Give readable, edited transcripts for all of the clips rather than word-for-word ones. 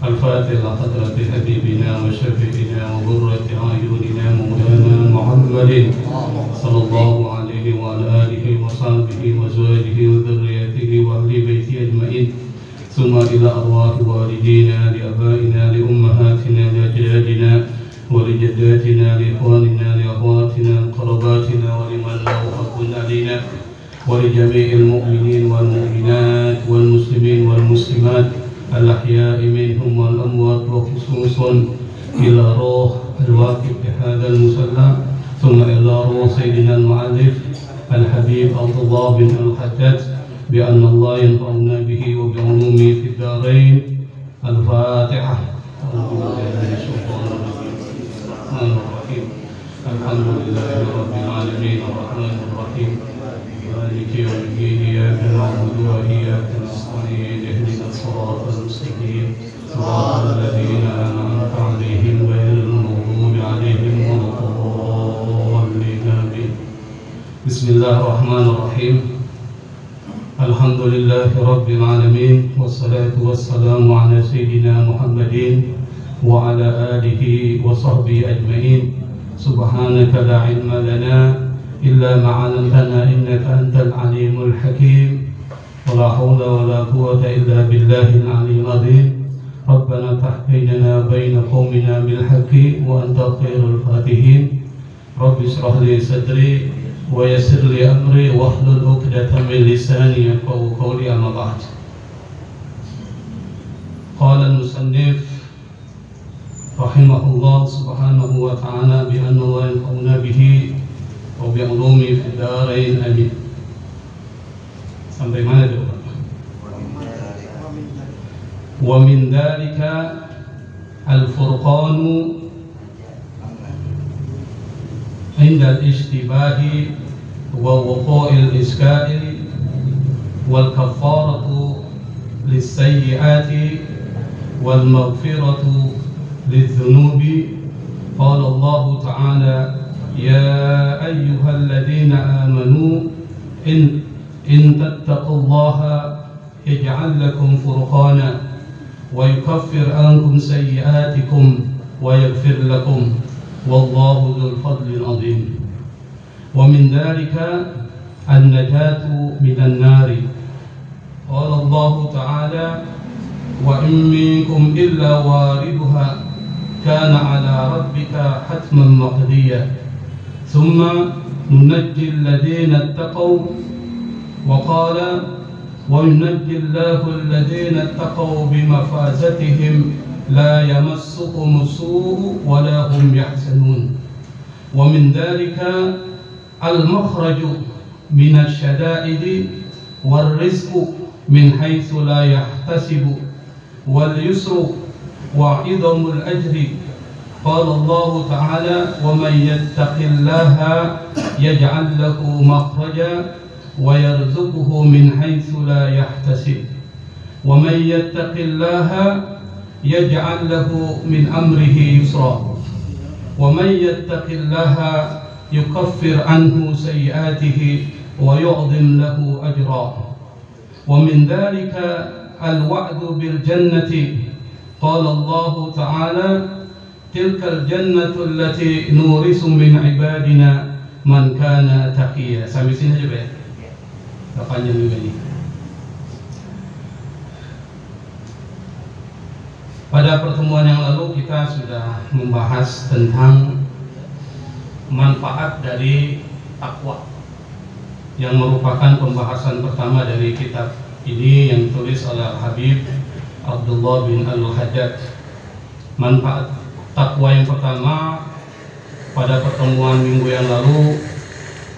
الفاتح لحضرة حبيبنا وشفيعنا وقرة أعيننا مولانا محمد صلى الله عليه وعلى آله وصحبه وزواجه وذريته وأهل بيته أجمعين، ثم إلى أرواح والدينا لآبائنا لأمهاتنا لأجدادنا ولجداتنا لإخواننا لأخواتنا لقرباتنا ولمن له حق علينا ولجميع المؤمنين والمؤمنات والمسلمين والمسلمات الأحياء منهم والأموات، وخصوصا إلى روح الواقف بهذا المصلى، ثم إلى روح سيدنا المؤلف الحبيب عبد الله بن الحجاج بأن الله ينفعنا به وبعلومه في الدارين. الفاتحة. الحمد لله رب العالمين الرحمن الرحيم مالك يوم الدين، إياك نعبد وإياك نستعين، اهدنا الصراط المستقيم صراط الذين أنعمت عليهم غير المغضوب عليهم ولا الضالين. بسم الله الرحمن الرحيم. الحمد لله رب العالمين، والصلاة والسلام على سيدنا محمد وعلى آله وصحبه أجمعين. سبحانك لا علم لنا إلا ما علمتنا إنك أنت العليم الحكيم، ولا حول ولا قوة إلا بالله العلي العظيم. ربنا افتح بيننا وبين قومنا بالحق وأنت خير الفاتحين. رب اشرح لي صدري ويسر لي أمري واحلل عقدة من لساني يفقهوا قولي. أما بعد، قال المصنف رحمه الله سبحانه وتعالى بأن الله ينفعنا به وبعلومه في الدارين آمين. Sampai mana dulu? Wa min dzalika al-furqanu inda al-ishtibahi wa wuqu'il iskari wal kaffaratu lis-sayyi'ati wal maghfiratu lidz-dzunubi. Qala Allah Ta'ala: Ya ayyuhalladzina amanu in tattaqullaha yaj'al lakum furqana wa yukaffir ankum sayyi'atikum wa yaghfir lakum wallahu dzul fadlil 'adzim. Wa min dzalika an-najatu minan nari. Qala Allah Ta'ala: Wa in minkum illa wariduha kana 'ala rabbika hatman maqdiyya thumma nunajji alladhina ittaqaw wa qala wa yunajji Allahu alladhina ittaqaw bimafazatihim la yamassuhum as-su'u wa la hum yahzanun. Wa min dhalika al-makhraju min ash-shada'idi war-rizqu min haythu la yahtasibu wal yusru wa 'idhamul ajri. Qala Allah Ta'ala: Wa man yattaqillaha yaj'al lahu makhraja wa yarzuqhu min haythu la yahtasib. Wa man yattaqillaha yaj'al lahu min amrihi yusra. Wa man yattaqillaha yukaffir anhu sayyi'atihi wa yu'dhim lahu ajra. Wa min dhalika al-wa'du bil jannati. Qala Allah Ta'ala: Tilkal jannatu allati nurisu min ibadina man kana taqiyya. Sampai sini aja, Pak. Enggak panjang juga nih. Pada pertemuan yang lalu kita sudah membahas tentang manfaat dari takwa, yang merupakan pembahasan pertama dari kitab ini yang ditulis oleh Habib Abdullah bin Al-Hajjaj. Manfaat takwa yang pertama pada pertemuan minggu yang lalu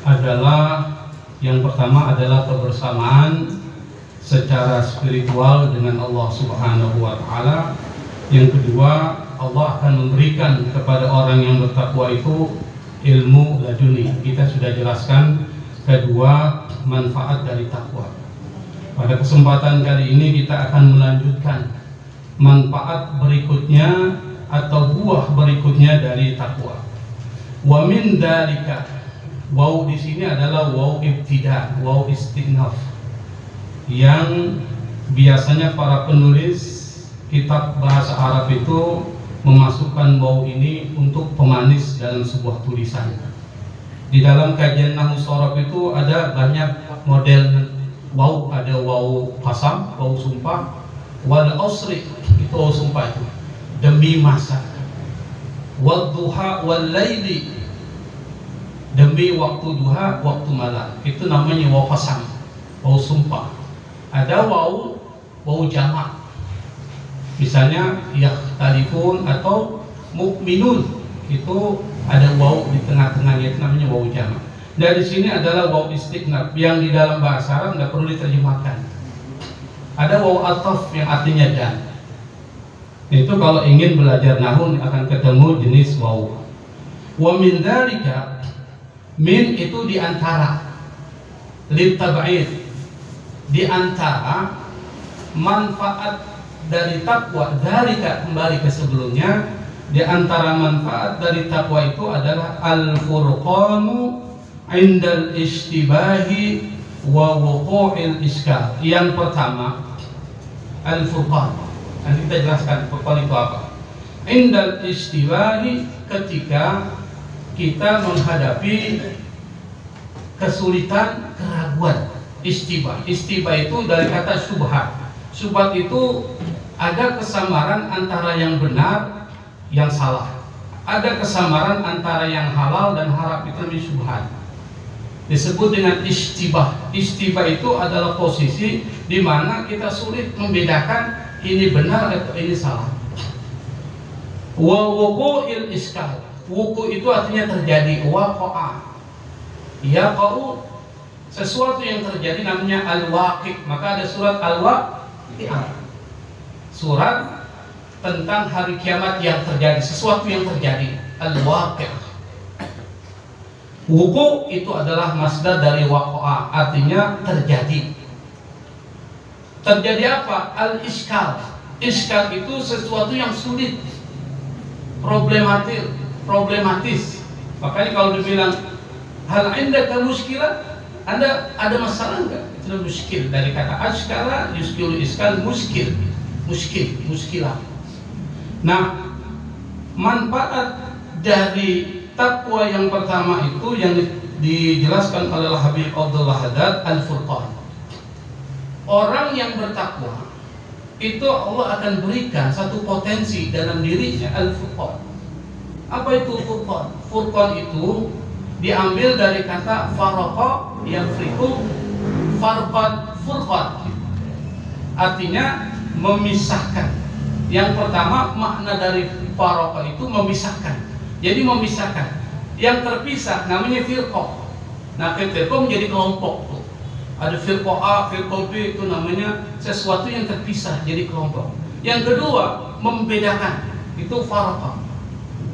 adalah kebersamaan secara spiritual dengan Allah Subhanahu wa Ta'ala. Yang kedua, Allah akan memberikan kepada orang yang bertakwa itu ilmu laduni. Kita sudah jelaskan kedua manfaat dari takwa. Pada kesempatan kali ini kita akan melanjutkan manfaat berikutnya atau buah berikutnya dari takwa. Wa min dzalika, waw di sini adalah waw ibtida, waw istinaf, yang biasanya para penulis kitab bahasa Arab itu memasukkan waw ini untuk pemanis dalam sebuah tulisan. Di dalam kajian nahwu shorof itu ada banyak model waw, ada waw qasam, waw sumpah, wal asri itu waw sumpah itu demi masa, wad duha wal laili demi waktu duha, waktu malam, itu namanya waw qasam, waw sumpah. Ada waw jamak, misalnya yakhtalifun atau mukminun, itu ada waw di tengah-tengahnya, itu namanya waw jamak. Dari sini adalah waw istighnaf yang di dalam bahasa Arab nggak perlu diterjemahkan. Ada waw ataf yang artinya dan. Itu kalau ingin belajar nahwu akan ketemu jenis waw. Wa min dzalika, min itu di antara, lit tab'id, di antara manfaat dari takwa. Dzalika kembali ke sebelumnya, di antara manfaat dari takwa itu adalah al-furqanu indal istibahi wa wuqu'il iskal. Yang pertama al-furqan, nanti kita jelaskan furqan itu apa. Indal istibahi, ketika kita menghadapi kesulitan, keraguan. Istibah itu dari kata syubhat. Syubhat itu ada kesamaran antara yang benar, yang salah. Ada kesamaran antara yang halal dan haram, itu namanya syubhat. Disebut dengan istibah. Istibah itu adalah posisi di mana kita sulit membedakan ini benar atau ini salah. Wa wuqu'il iskal. Wuku itu artinya terjadi. Waqa'a, yaqa'u, sesuatu yang terjadi namanya al-waqi'. Maka ada surat al-waqi'ah, surat tentang hari kiamat yang terjadi, sesuatu yang terjadi, al-waqi'ah. Wuku itu adalah masdar dari waqa'a, artinya terjadi. Terjadi apa? Al-iskal. Iskal itu sesuatu yang sulit, problematis. Makanya kalau dibilang hal indaka muskilah, Anda ada masalah enggak? Itu muskil, dari kata askala yuskilu iskal, muskilah. Nah, manfaat dari takwa yang pertama itu yang dijelaskan oleh Habib Abdullah Haddad, al-furqan. Orang yang bertakwa itu Allah akan berikan satu potensi dalam dirinya, al-furqan. Apa itu furqan? Furqan itu diambil dari kata faraqa yafriqu, farqan, furqan, artinya memisahkan. Yang pertama, makna dari faraqa itu memisahkan. Jadi memisahkan. Yang terpisah namanya firqah. Nah, firqah menjadi kelompok. Ada firqah A, firqah B, itu namanya sesuatu yang terpisah jadi kelompok. Yang kedua, membedakan, itu farqah.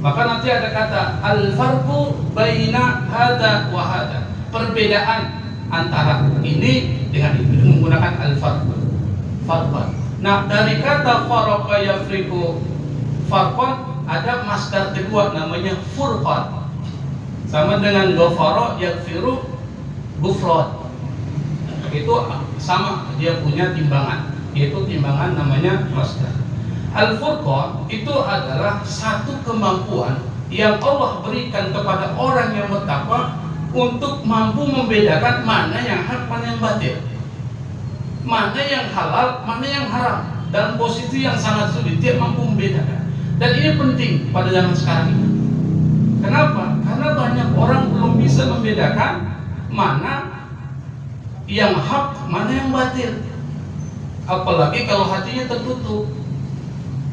Maka nanti ada kata al-farqu baina hada wa hada, perbedaan antara ini dengan itu, menggunakan al-farqu, farqan. Nah, dari kata faraqa yafriqu, farqan, ada masdar kedua namanya furqan. Sama dengan ghafara yaghfiru, ghufran. Itu sama, dia punya timbangan, yaitu timbangan namanya masdar. Al-furqan itu adalah satu kemampuan yang Allah berikan kepada orang yang bertakwa untuk mampu membedakan mana yang hak, mana yang batil, mana yang halal, mana yang haram. Dalam posisi yang sangat sulit dia mampu membedakan. Dan ini penting pada zaman sekarang ini. Kenapa? Karena banyak orang belum bisa membedakan mana yang hak, mana yang batil. Apalagi kalau hatinya tertutup.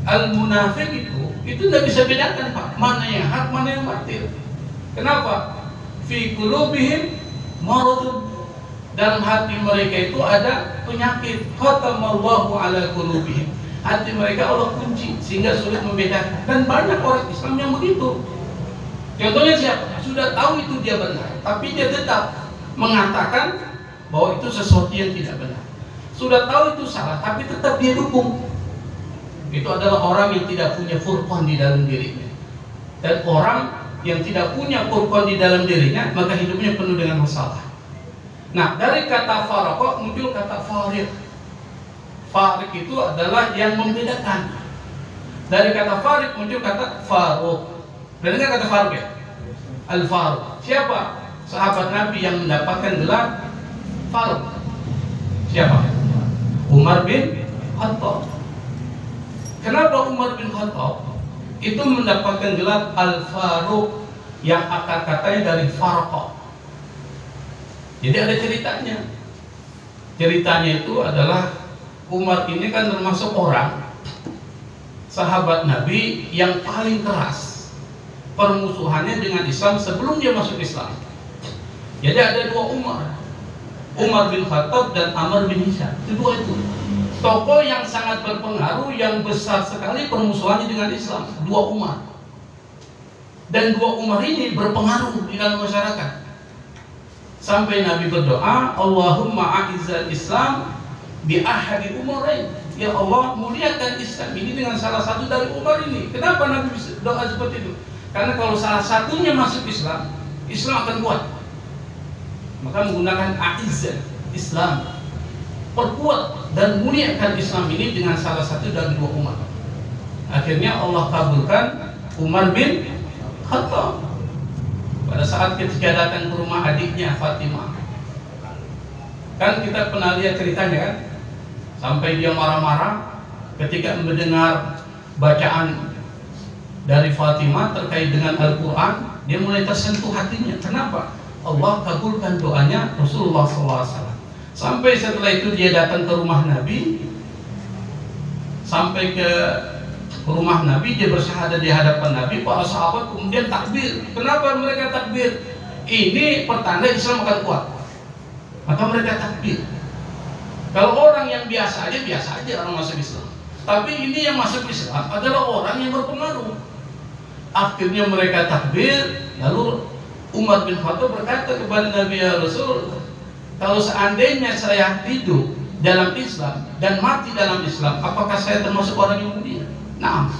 Al-munafik itu tidak bisa bedakan, Pak, mana yang hak, mana yang batil. Kenapa? Fi qulubihim maradun, dalam hati mereka itu ada penyakit. Khatamallahu ala qulubihim, hati mereka Allah kunci sehingga sulit membedakan. Dan banyak orang Islam yang begitu. Contohnya siapa? Sudah tahu itu dia benar, tapi dia tetap mengatakan bahwa itu sesuatu yang tidak benar. Sudah tahu itu salah, tapi tetap dia dukung. Itu adalah orang yang tidak punya furqan di dalam dirinya. Dan orang yang tidak punya furqan di dalam dirinya, maka hidupnya penuh dengan masalah. Nah, dari kata faraqa muncul kata fariq. Farik itu adalah yang membedakan. Dari kata farik muncul kata Faruq. Dengar kata Faruq ya? Al-Faruq. Siapa sahabat Nabi yang mendapatkan gelar Faruq? Siapa? Umar bin Khattab. Kenapa Umar bin Khattab itu mendapatkan gelar Al-Faruq, yang akar katanya dari Farqa? Jadi ada ceritanya. Ceritanya itu adalah Umar ini kan termasuk orang sahabat Nabi yang paling keras permusuhannya dengan Islam sebelum dia masuk Islam. Jadi ada dua Umar, Umar bin Khattab dan Amr bin Hisham. Kedua itu tokoh yang sangat berpengaruh, yang besar sekali permusuhannya dengan Islam. Dua Umar. Dan dua Umar ini berpengaruh di dalam masyarakat. Sampai Nabi berdoa, Allahumma a'izzal Islam bi ahadi umarain. Ya Allah, muliakan Islam ini dengan salah satu dari Umar ini. Kenapa Nabi doa seperti itu? Karena kalau salah satunya masuk Islam, Islam akan kuat. Maka menggunakan a'izzal Islam, perkuat dan muliakan Islam ini dengan salah satu dari dua Umar. Akhirnya Allah kabulkan Umar bin Khattab pada saat ketika datang ke rumah adiknya Fatimah. Kan kita pernah lihat ceritanya kan, sampai dia marah-marah ketika mendengar bacaan dari Fatimah terkait dengan Al-Quran. Dia mulai tersentuh hatinya. Kenapa? Allah kabulkan doanya Rasulullah SAW. Sampai setelah itu dia datang ke rumah Nabi. Sampai ke rumah Nabi, dia bersyahadat di hadapan Nabi. Para sahabat kemudian takbir. Kenapa mereka takbir? Ini pertanda Islam akan kuat. Maka mereka takbir. Kalau orang yang biasa aja orang masuk Islam. Tapi ini yang masuk Islam adalah orang yang berpengaruh. Akhirnya mereka takbir. Lalu Umar bin Khattab berkata kepada Nabi, ya Rasul, kalau seandainya saya hidup dalam Islam dan mati dalam Islam, apakah saya termasuk orang yang mulia? Nah,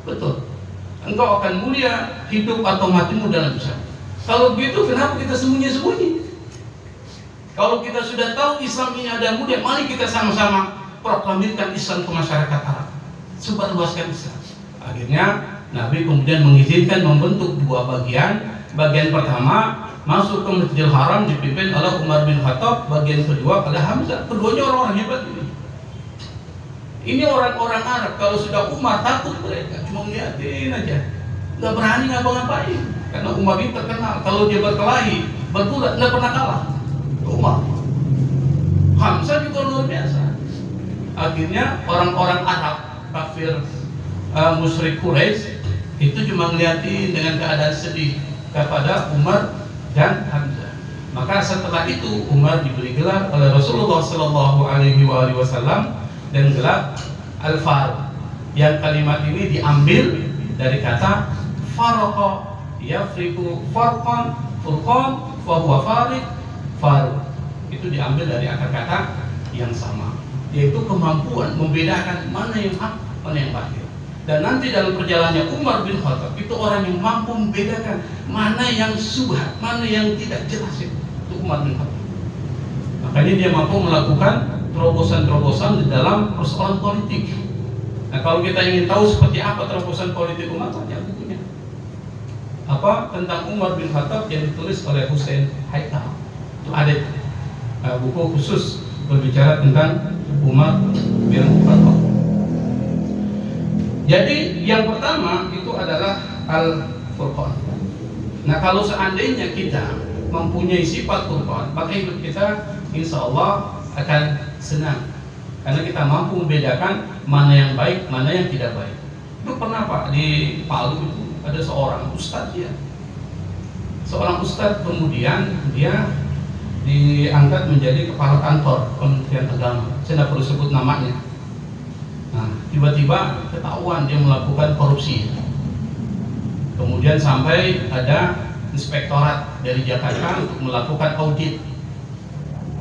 betul. Engkau akan mulia hidup atau matimu dalam Islam. Kalau begitu, kenapa kita sembunyi-sembunyi? Kalau kita sudah tahu Islam ini ada mulia, mari kita sama-sama proklamirkan Islam ke masyarakat Arab, sebarluaskan Islam. Akhirnya Nabi kemudian mengizinkan membentuk dua bagian. Bagian pertama masuk ke Masjidil Haram dipimpin oleh Umar bin Khattab. Bagian kedua pada Hamzah. Keduanya orang-orang hebat ini. Ini orang-orang Arab, kalau sudah Umar takut mereka, cuma ngeliatin aja, nggak berani ngapa-ngapain. Karena Umar ini terkenal, kalau dia berkelahi, bergulat, nggak pernah kalah. Umar. Hamzah juga luar biasa. Akhirnya orang-orang Arab kafir, musyrik Quraisy itu cuma ngeliatin dengan keadaan sedih kepada Umar dan Hamzah. Maka setelah itu Umar diberi gelar oleh Rasulullah SAW dan gelar Al-Faruq, yang kalimat ini diambil dari kata Faraqa yafriqu farqan furqan wa huwa fariq faruq. Itu diambil dari akar kata yang sama, yaitu kemampuan membedakan mana yang hak, mana yang batil. Dan nanti dalam perjalanannya Umar bin Khattab itu orang yang mampu membedakan mana yang subhat, mana yang tidak jelas. Itu Umar bin Khattab. Makanya dia mampu melakukan terobosan-terobosan di dalam persoalan politik. Nah, kalau kita ingin tahu seperti apa terobosan politik Umar, baca bukunya. Apa tentang Umar bin Khattab yang ditulis oleh Hussein Haikal. Itu ada buku khusus berbicara tentang Umar bin Khattab. Jadi yang pertama itu adalah Al-Furqan. Nah, kalau seandainya kita mempunyai sifat Furqan, maka hidup kita insya Allah akan senang, karena kita mampu membedakan mana yang baik, mana yang tidak baik. Itu pernah Pak, di Palu itu ada seorang ustadz ya. Seorang ustadz kemudian dia diangkat menjadi kepala kantor Kementerian Agama. Saya tidak perlu sebut namanya. Nah, tiba-tiba ketahuan dia melakukan korupsi. Kemudian sampai ada inspektorat dari Jakarta untuk melakukan audit.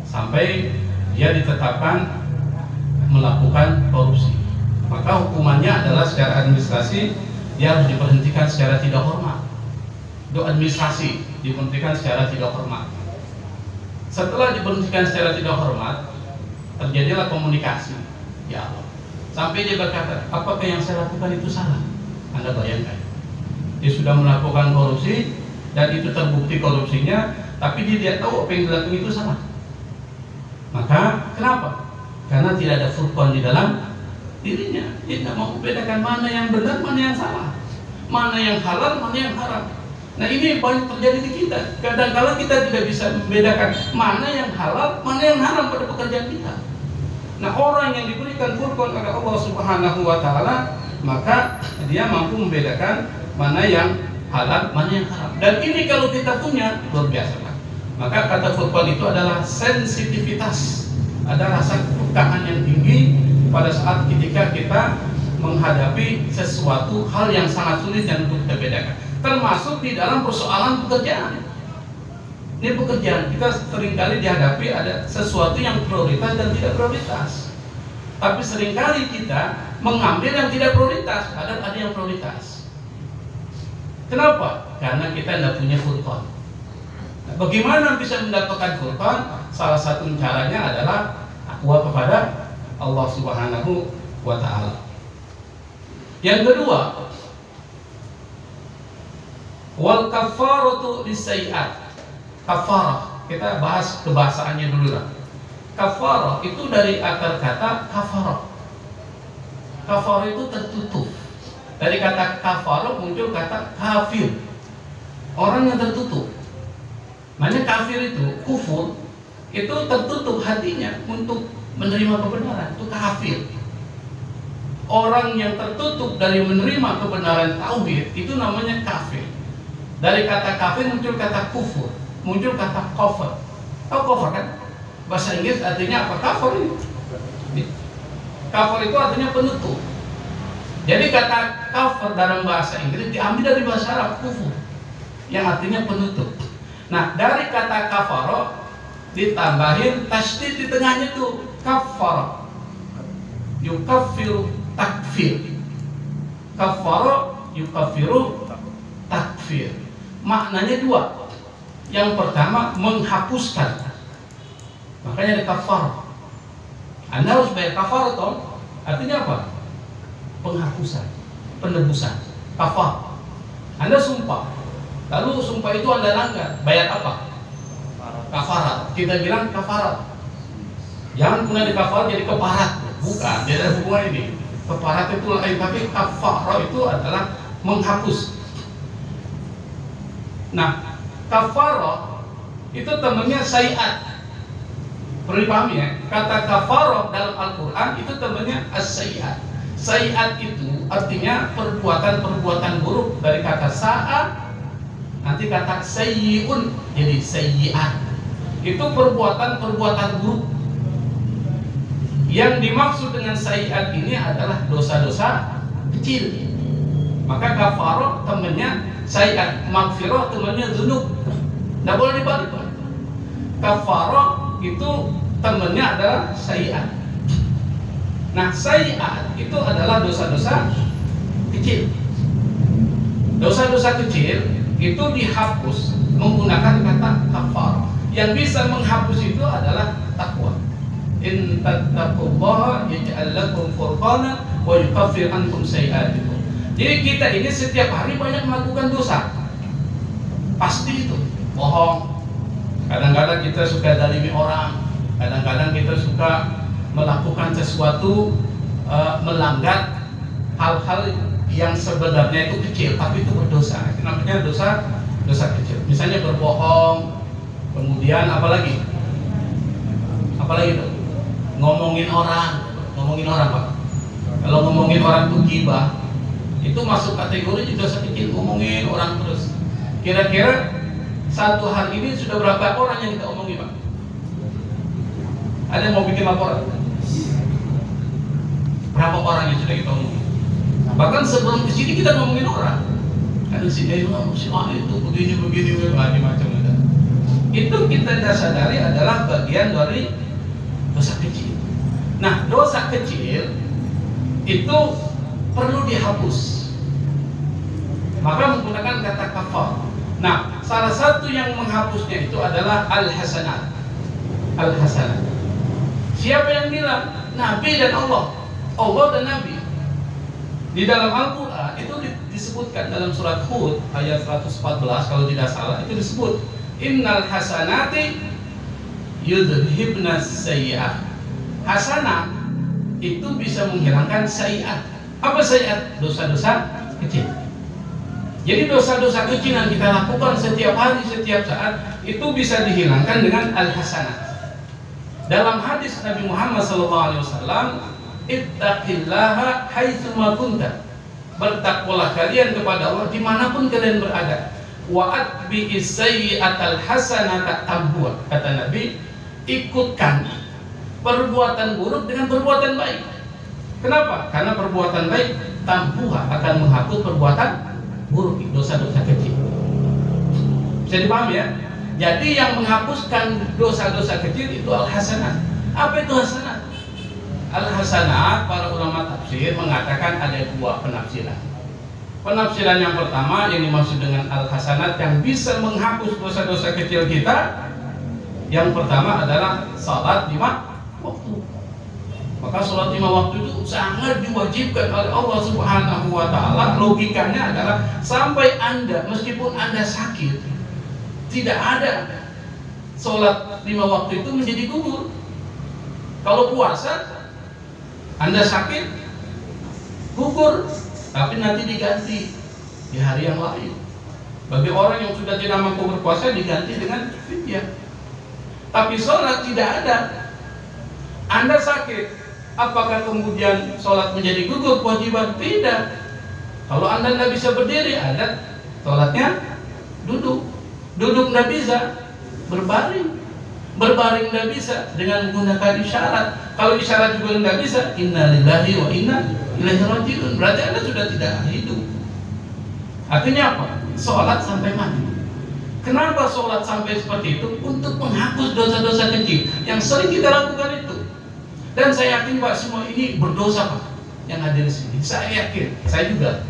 Sampai dia ditetapkan melakukan korupsi. Maka hukumannya adalah secara administrasi dia harus diberhentikan secara tidak hormat. Itu administrasi, diberhentikan secara tidak hormat. Setelah diberhentikan secara tidak hormat, terjadilah komunikasi Ya Allah. Sampai dia berkata, apakah yang saya lakukan itu salah? Anda bayangkan, dia sudah melakukan korupsi dan itu terbukti korupsinya, tapi dia tidak tahu apa yang dilakukan itu salah. Maka kenapa? Karena tidak ada furqan di dalam dirinya. Dia tidak mau membedakan mana yang benar, mana yang salah, mana yang halal, mana yang haram. Nah, ini banyak terjadi di kita. Kadang-kadang kita tidak bisa membedakan mana yang halal, mana yang haram pada pekerjaan kita. Nah, orang yang diberikan furqan oleh Allah Subhanahu wa taala, maka dia mampu membedakan mana yang halal, mana yang haram. Dan ini kalau kita punya, luar biasa. Maka kata furqan itu adalah sensitivitas. Ada rasa kepekaan yang tinggi pada saat ketika kita menghadapi sesuatu hal yang sangat sulit dan untuk kita bedakan. Termasuk di dalam persoalan pekerjaan. Ini pekerjaan kita seringkali dihadapi ada sesuatu yang prioritas dan tidak prioritas. Tapi seringkali kita mengambil yang tidak prioritas, padahal ada yang prioritas. Kenapa? Karena kita tidak punya furqan. Nah, bagaimana bisa mendapatkan furqan? Salah satu caranya adalah takwa kepada Allah Subhanahu wa taala. Yang kedua, wal kafaratu lisayyi'at. Kafarah, kita bahas kebahasaannya dulu lah. Kafarah itu dari akar kata kafarah. Kafarah itu tertutup. Dari kata kafarah muncul kata kafir. Orang yang tertutup. Makanya kafir itu, kufur, itu tertutup hatinya untuk menerima kebenaran. Itu kafir. Orang yang tertutup dari menerima kebenaran tauhid itu namanya kafir. Dari kata kafir muncul kata kufur, muncul kata kafir. Tahu kafir kan? Bahasa Inggris artinya apa? Kafir itu. Kafir itu artinya penutup. Jadi kata kafir dalam bahasa Inggris diambil dari bahasa Arab kufur, yang artinya penutup. Nah, dari kata kafaro ditambahin tasydid di tengahnya itu kafara. Yukaffiru takfir. Kafara yukaffiru takfir. Maknanya dua. Yang pertama menghapuskan. Makanya ada kafar. Anda harus bayar kafar toh. Artinya apa? Penghapusan, penebusan. Kafar. Anda sumpah. Lalu sumpah itu Anda langgar. Bayar apa? Kafarat. Kita bilang kafarat. Jangan pernah di kafarat jadi keparat. Bukan, dia ada hubungan ini. Keparat itu lain, tapi kafarah itu adalah menghapus. Nah, kafarah itu temannya sayiat. Perlu dipahami ya, kata kafarah dalam Al-Quran itu temannya as-sayiat. Sayiat itu artinya perbuatan-perbuatan buruk. Dari kata sa'a, nanti kata sayyi'un, jadi sayyiat. Itu perbuatan-perbuatan buruk. Yang dimaksud dengan sayiat ini adalah dosa-dosa kecil. Maka kafarah temannya sayiat, magfirah temannya dzunub. Tidak boleh dibalik. Kafarah itu temannya adalah sayiat. Nah, sayiat itu adalah dosa-dosa kecil. Dosa-dosa kecil itu dihapus menggunakan kata kafarah. Yang bisa menghapus itu adalah takwa. In tattaqullaha yaj'al lakum furqana wa yukaffir ankum sayi'atikum. Jadi kita ini setiap hari banyak melakukan dosa. Pasti itu bohong. Kadang-kadang kita suka zalimi orang. Kadang-kadang kita suka melakukan sesuatu melanggar hal-hal yang sebenarnya itu kecil tapi itu berdosa. Itu namanya dosa kecil. Misalnya berbohong. Kemudian apalagi itu? Ngomongin orang Pak. Kalau ngomongin orang itu gibah, itu masuk kategori dosa kecil. Ngomongin orang terus. Kira-kira satu hari ini sudah berapa orang yang kita omongin Pak? Ada yang mau bikin laporan? Berapa orang yang sudah kita omongin? Bahkan sebelum kesini kita ngomongin orang. Ada si Ewa, si A itu begini, macam-macam. Itu kita tidak sadari adalah bagian dari dosa kecil. Nah, dosa kecil itu perlu dihapus. Maka menggunakan kata kafar. Nah, salah satu yang menghapusnya itu adalah al-hasanat. Al-hasanat. Siapa yang bilang? Nabi dan Allah, Allah dan Nabi. Di dalam Al-Quran itu disebutkan dalam surat Hud ayat 114 kalau tidak salah, itu disebut innal hasanati yudhibna sayyi'at. Hasanah itu bisa menghilangkan sayyi'at. Apa sayyi'at? Dosa-dosa kecil. Jadi dosa-dosa kecil yang kita lakukan setiap hari, setiap saat itu bisa dihilangkan dengan al-hasanah. Dalam hadis Nabi Muhammad SAW, ittaqillaha haitsuma kunta. Bertakwalah kalian kepada Allah dimanapun kalian berada. Wa atbi'is sayyi'atal hasanata tambuha. Kata Nabi, ikutkan perbuatan buruk dengan perbuatan baik. Kenapa? Karena perbuatan baik tambuha akan menghapus perbuatan buruk, dosa-dosa kecil. Bisa dipahami ya? Jadi yang menghapuskan dosa-dosa kecil itu al-hasanat. Apa itu hasanat? Al-hasanat, para ulama tafsir mengatakan ada dua penafsiran. Penafsiran yang pertama yang dimaksud dengan al-hasanat yang bisa menghapus dosa-dosa kecil kita, yang pertama adalah salat 5 waktu. Maka salat 5 waktu itu sangat diwajibkan oleh Allah Subhanahu wa taala. Logikanya adalah sampai Anda, meskipun Anda sakit, tidak ada salat 5 waktu itu menjadi gugur. Kalau puasa Anda sakit, gugur, tapi nanti diganti di hari yang lain. Bagi orang yang sudah tidak mampu berpuasa diganti dengan fidyah. Tapi sholat tidak ada. Anda sakit, apakah kemudian sholat menjadi gugur kewajiban? Tidak. Kalau Anda tidak bisa berdiri, Anda sholatnya duduk. Duduk tidak bisa, berbaring. Berbaring tidak bisa dengan menggunakan isyarat. Kalau isyarat juga tidak bisa, inna lillahi wa inna ilaihi raji'un. Berarti Anda sudah tidak hidup. Artinya apa? Sholat sampai mati. Kenapa sholat sampai seperti itu? Untuk menghapus dosa-dosa kecil yang sering kita lakukan itu. Dan saya yakin Pak, semua ini berdosa Pak yang ada di sini. Saya yakin, saya juga.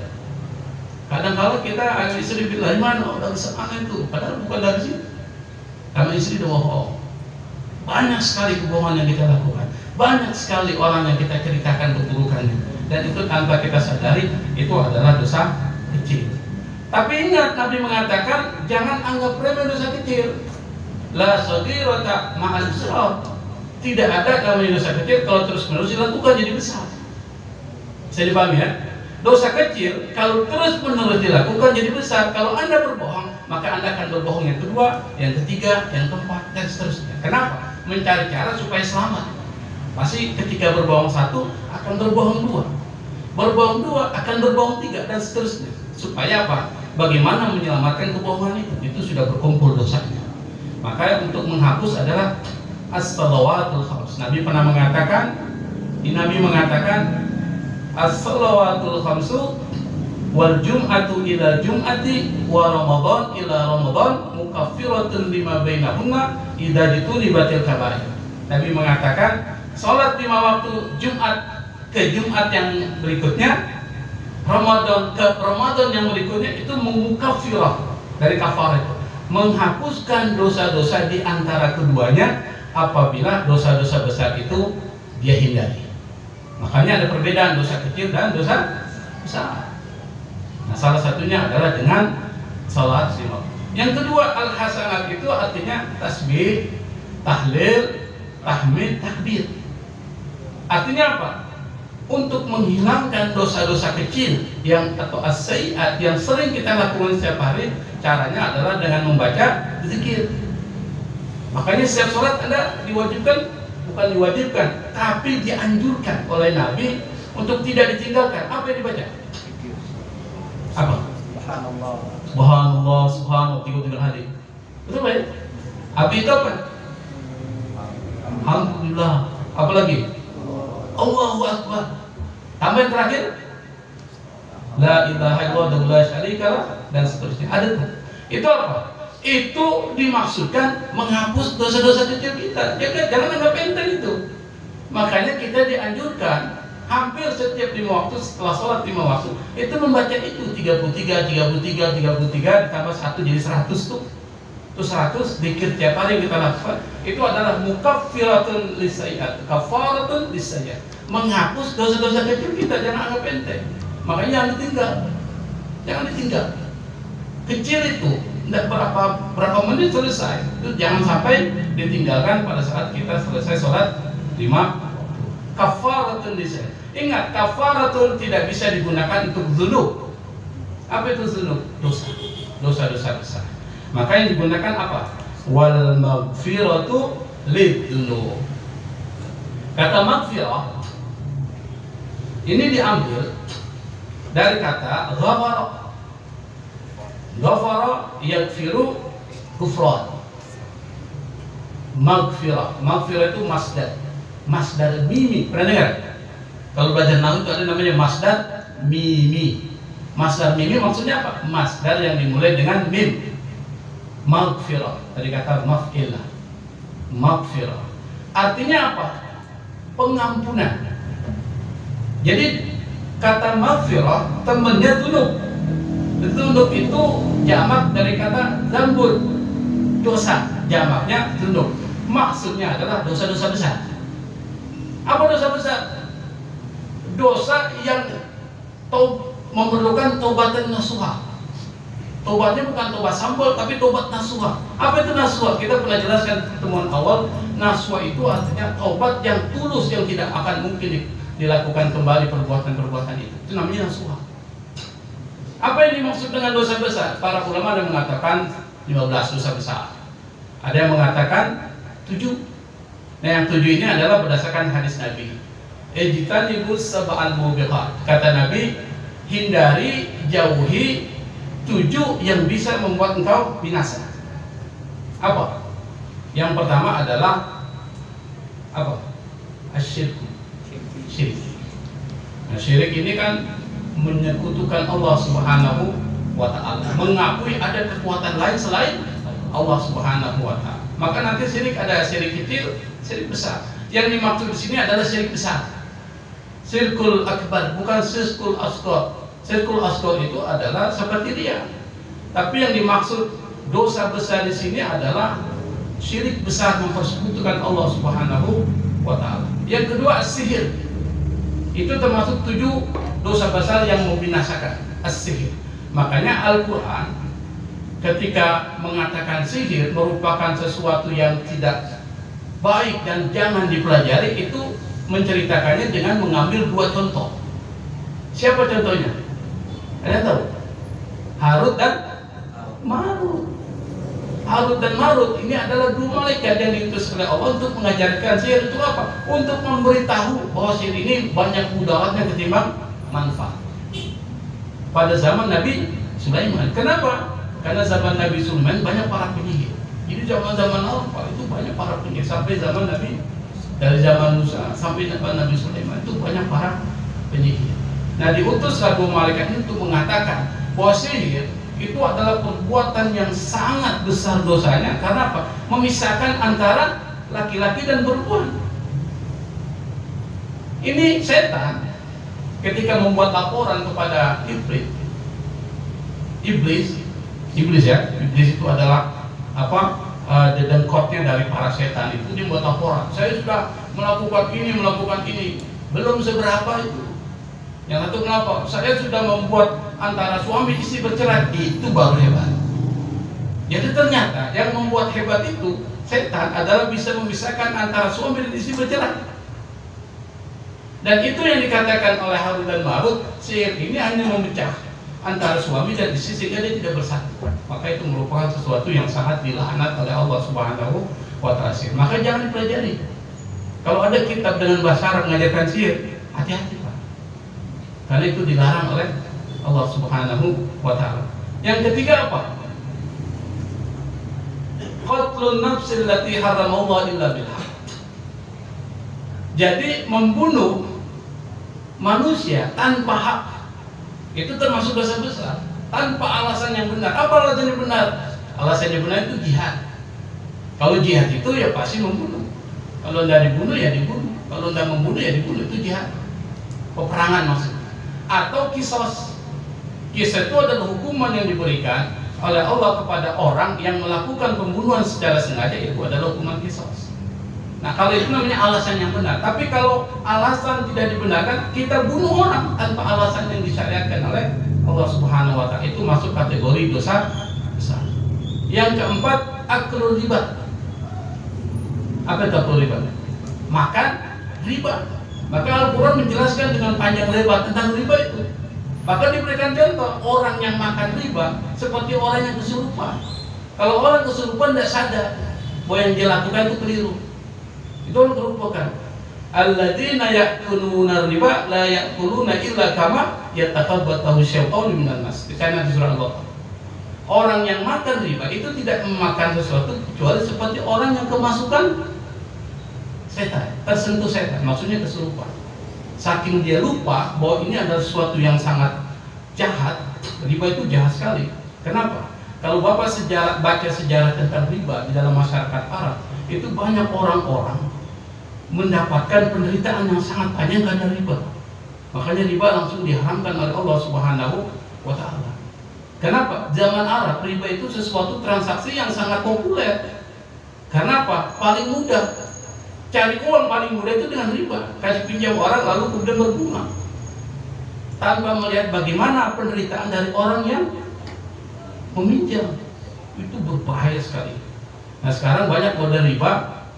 Kadang-kadang kita agak istri bilang, mana dari sana itu, padahal bukan dari sini. Karena istri udah bohong. Banyak sekali kebohongan yang kita lakukan. Banyak sekali orang yang kita ceritakan keburukannya. Dan itu tanpa kita sadari, itu adalah dosa kecil. Tapi ingat, Nabi mengatakan jangan anggap remeh dosa kecil. La saghirata ma'al israr. Tidak ada namanya dosa kecil kalau terus-menerus dilakukan jadi besar. Bisa dipahami ya? Dosa kecil kalau terus-menerus dilakukan jadi besar. Kalau Anda berbohong, maka Anda akan berbohong yang kedua, yang ketiga, yang keempat, dan seterusnya. Kenapa? Mencari cara supaya selamat. Pasti ketika berbohong satu akan berbohong dua, berbohong dua akan berbohong tiga, dan seterusnya. Supaya apa? Bagaimana menyelamatkan kebohongan itu sudah berkumpul dosanya. Maka untuk menghapus adalah as-salawatul khams. Nabi pernah mengatakan, as-salawatul khamsu wal jum'atu ila jum'ati wa ramadan ila ramadan mukaffiratun lima bainahunna idza ditulibatil kabair. Nabi mengatakan salat 5 waktu Jumat ke Jumat yang berikutnya, Ramadan ke Ramadan yang berikutnya, itu mukaffirah dari kafarah itu, menghapuskan dosa-dosa di antara keduanya apabila dosa-dosa besar itu dia hindari. Makanya ada perbedaan dosa kecil dan dosa besar. Nah, salah satunya adalah dengan salat 5. Yang kedua, al-hasanat itu artinya tasbih, tahlil, tahmid, takbir. Artinya apa? Untuk menghilangkan dosa-dosa kecil yang atau as-sayyi'at yang sering kita lakukan setiap hari, caranya adalah dengan membaca zikir. Makanya setiap sholat Anda diwajibkan, bukan diwajibkan, tapi dianjurkan oleh Nabi untuk tidak ditinggalkan. Apa yang dibaca? Apa? Subhanallah. Subhanallah, subhanallah 33 kali. Betul baik? Apa itu apa? Alhamdulillah. Apa lagi? Allahu Akbar. Tambah yang terakhir, la ilaha illallah la syarikalah, dan seterusnya. Ada tak? Itu apa? Itu dimaksudkan menghapus dosa-dosa kecil kita. Jangan anggap enteng itu. Makanya kita dianjurkan hampir setiap 5 waktu, setelah sholat 5 waktu itu membaca itu 33 ditambah 1 jadi 100 tuh. Itu 100 zikir tiap hari yang kita lakukan, itu adalah mukaffiratun lisayyi'at, kafaratun lisayyi'at, menghapus dosa-dosa kecil kita, jangan anggap enteng. Makanya jangan ditinggal. Jangan ditinggal. Kecil itu tidak berapa menit selesai, itu jangan sampai ditinggalkan pada saat kita selesai sholat 5. Kafaratun lisayyi'at. Ingat, kafaratun tidak bisa digunakan untuk dzunub. Apa itu dzunub? Dosa. Dosa-dosa besar. Maka yang digunakan apa? Wal maghfiratu lidzunub. Kata maghfirah ini diambil dari kata ghafara. Ghafara yaghfiru ghufran. Maghfirah. Maghfirah itu masdar. Masdar mimi. Pernah dengar? Kalau belajar nahwu itu ada namanya masdar mimi. Masdar mimi maksudnya apa? Masdar yang dimulai dengan mim. Maghfirah, dari kata maf'ilah. Maghfirah artinya apa? Pengampunan. Jadi kata maghfirah temannya dzunub. Dzunub itu jamak dari kata dzambun, dosa. Jamaknya dzunub. Maksudnya adalah dosa-dosa besar. Apa dosa besar? Dosa yang memerlukan taubatan nasuha. Tobatnya bukan tobat sambal, tapi tobat nasuha. Apa itu nasuha? Kita pernah jelaskan pertemuan awal. Nasuha itu artinya tobat yang tulus, yang tidak akan mungkin dilakukan kembali perbuatan-perbuatan itu. Itu namanya nasuha. Apa yang dimaksud dengan dosa besar? Para ulama ada yang mengatakan 15 dosa besar. Ada yang mengatakan 7. Nah, yang 7 ini adalah berdasarkan hadis Nabi. Ijtanibus sab'al mubiqat. Kata Nabi, hindari, jauhi 7 yang bisa membuat engkau binasa. Apa? Yang pertama adalah apa? Asyirk. Syirik. Nah, syirik ini kan menyekutukan Allah Subhanahu wa ta'ala, mengakui ada kekuatan lain selain Allah Subhanahu wa ta'ala. Maka nanti syirik ada syirik kecil, syirik besar. Yang dimaksud di sini adalah syirik besar. Syirkul akbar, bukan syirkul asghar. Syirkul asghar itu adalah seperti dia. Tapi yang dimaksud dosa besar di sini adalah syirik besar, mempersekutukan Allah Subhanahu wa ta'ala. Yang kedua, sihir. Itu termasuk 7 dosa besar yang membinasakan, as-sihir. Makanya Al-Qur'an ketika mengatakan sihir merupakan sesuatu yang tidak baik dan jangan dipelajari, itu menceritakannya dengan mengambil 2 contoh. Siapa contohnya? Kalian tahu? Harut dan Marut. Harut dan Marut ini adalah 2 malaikat yang diutus oleh Allah untuk mengajarkan sihir. Itu apa? Untuk memberitahu bahwa sihir ini banyak mudaratnya ketimbang manfaat. Pada zaman Nabi Sulaiman. Kenapa? Karena zaman Nabi Sulaiman banyak para penyihir. Jadi zaman-zaman awal itu banyak para penyihir. Sampai zaman Nabi, dari zaman Musa sampai zaman Nabi Sulaiman itu banyak para penyihir. Nah, diutus 2 malaikat ini untuk mengatakan bahwa sihir itu adalah perbuatan yang sangat besar dosanya. Karena apa? Memisahkan antara laki-laki dan perempuan. Ini setan ketika membuat laporan kepada Iblis ya. Iblis itu adalah apa? Dedengkotnya dari para setan itu. Dia membuat laporan. Saya sudah melakukan ini. Belum seberapa itu. Yang satu kenapa? Saya sudah membuat antara suami istri bercerai. Itu baru hebat. Jadi ternyata yang membuat hebat itu setan adalah bisa memisahkan antara suami dan istri bercerai. Dan itu yang dikatakan oleh Harut dan Marut, sihir ini hanya memecah antara suami dan istri sehingga dia tidak bersatu. Maka itu merupakan sesuatu yang sangat dilaknat oleh Allah Subhanahu wa ta'ala. Maka jangan dipelajari. Kalau ada kitab dengan bahasa Arab mengajarkan sihir, hati-hati Pak. Karena itu dilarang oleh Allah Subhanahu wa ta'ala. Yang ketiga apa? Qatlun nafsil lati haramallahu illa bilhaq. Jadi membunuh manusia tanpa hak itu termasuk dosa besar, tanpa alasan yang benar. Apa alasan yang benar? Alasan yang benar itu jihad. Kalau jihad itu ya pasti membunuh. Kalau tidak dibunuh ya dibunuh. Kalau tidak membunuh ya dibunuh. Itu jihad, peperangan maksudnya. Atau kisos. Kisah itu adalah hukuman yang diberikan oleh Allah kepada orang yang melakukan pembunuhan secara sengaja, itu adalah hukuman qisas. Nah, kalau itu namanya alasan yang benar. Tapi kalau alasan tidak dibenarkan, kita bunuh orang tanpa alasan yang disyariatkan oleh Allah Subhanahu wa Ta'ala, itu masuk kategori dosa besar. Yang keempat, aklul riba. Apa itu aklul riba? Makan riba. Maka Al-Quran menjelaskan dengan panjang lebar tentang riba itu. Maka diberikan contoh, orang yang makan riba seperti orang yang kesurupan. Kalau orang kesurupan tidak sadar bahwa yang dia lakukan itu keliru, itu orang merupakan alladzina ya'kuluna riba la ya'kuluna illa kama yatakabbathu syaitanu minan nas. Karena di surah Allah, orang yang makan riba itu tidak memakan sesuatu kecuali seperti orang yang kemasukan setan, tersentuh setan, maksudnya kesurupan. Saking dia lupa bahwa ini adalah sesuatu yang sangat jahat, riba itu jahat sekali. Kenapa? Kalau Bapak baca sejarah tentang riba di dalam masyarakat Arab, itu banyak orang-orang mendapatkan penderitaan yang sangat panjang karena riba. Makanya riba langsung diharamkan oleh Allah Subhanahu wa Ta'ala. Kenapa? Zaman Arab riba itu sesuatu transaksi yang sangat populer. Kenapa? Paling mudah. Cari uang paling mudah itu dengan riba. Kasih pinjam orang lalu kemudian berbunga, tanpa melihat bagaimana penderitaan dari orang yang meminjam. Itu berbahaya sekali. Nah, sekarang banyak model riba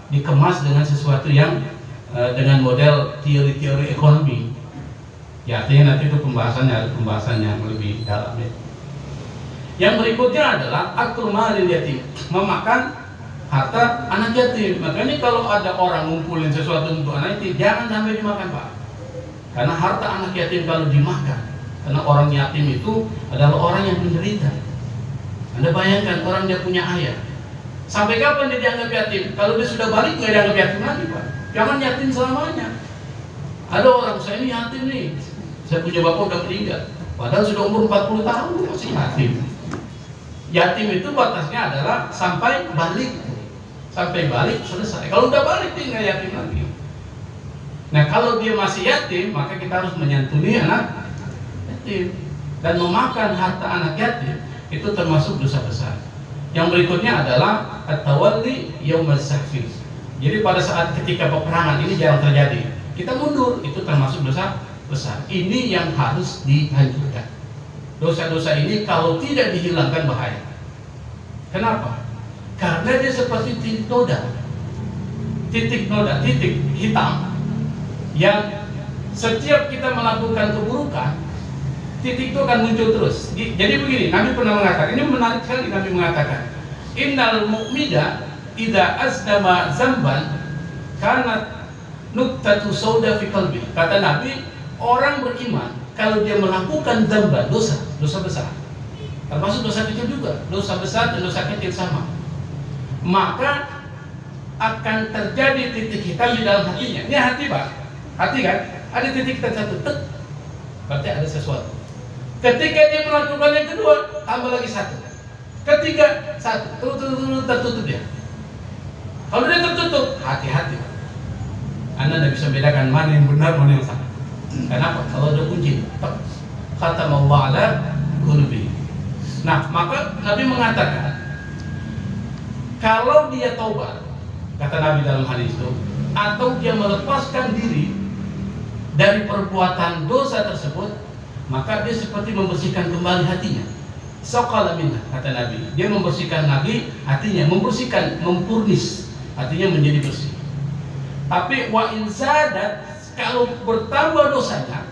dikemas dengan sesuatu yang dengan model teori-teori ekonomi. Ya, artinya nanti itu pembahasan yang lebih dalam ya. Yang berikutnya adalah aklul malil yatim, memakan harta anak yatim. Makanya kalau ada orang ngumpulin sesuatu untuk anak yatim, jangan sampai dimakan, Pak. Karena harta anak yatim kalau dimakan, karena orang yatim itu adalah orang yang menderita. Anda bayangkan orang dia punya ayah, sampai kapan dia dianggap yatim? Kalau dia sudah balik nggak dianggap yatim lagi, Pak. Jangan yatim selamanya. Ada orang, saya ini yatim nih, saya punya bapak udah meninggal, padahal sudah umur 40 tahun masih yatim. Yatim itu batasnya adalah sampai balik. Sampai balik selesai. Kalau udah balik dia nggak yatim lagi. Nah, kalau dia masih yatim, maka kita harus menyantuni anak yatim. Dan memakan harta anak yatim itu termasuk dosa besar. Yang berikutnya adalah at-tawalli yaumaz zahfi. Jadi pada saat ketika peperangan ini jarang terjadi, kita mundur, itu termasuk dosa besar. Ini yang harus dihancurkan. Dosa-dosa ini kalau tidak dihilangkan bahaya. Kenapa? Karena dia seperti titik noda, titik hitam yang setiap kita melakukan keburukan, titik itu akan muncul terus. Jadi begini, Nabi pernah mengatakan, ini menarik sekali, Nabi mengatakan, innal mu'mida idza azdama zamban kanat nuktatu sauda fi qalbi. Kata Nabi, orang beriman kalau dia melakukan zamban, dosa besar, termasuk dosa kecil juga, dosa besar dan dosa kecil sama, maka akan terjadi titik hitam di dalam hatinya. Ini hati, Pak, hati kan? Ada titik hitam satu, tek, berarti ada sesuatu. Ketika dia melakukan yang kedua, tambah lagi satu, ketiga satu, tertutup dia. Kalau dia tertutup, hati-hati, Anda tidak bisa bedakan mana yang benar, mana yang salah. Kenapa? Kalau ada kunci, khatamallahu ala qulubi. Nah, maka Nabi mengatakan, kalau dia taubat, kata Nabi dalam hadis itu, atau dia melepaskan diri dari perbuatan dosa tersebut, maka dia seperti membersihkan kembali hatinya. Saqala minha, kata Nabi, dia membersihkan lagi hatinya, membersihkan, mempurnis hatinya menjadi bersih. Tapi wa in zadat, kalau bertambah dosanya,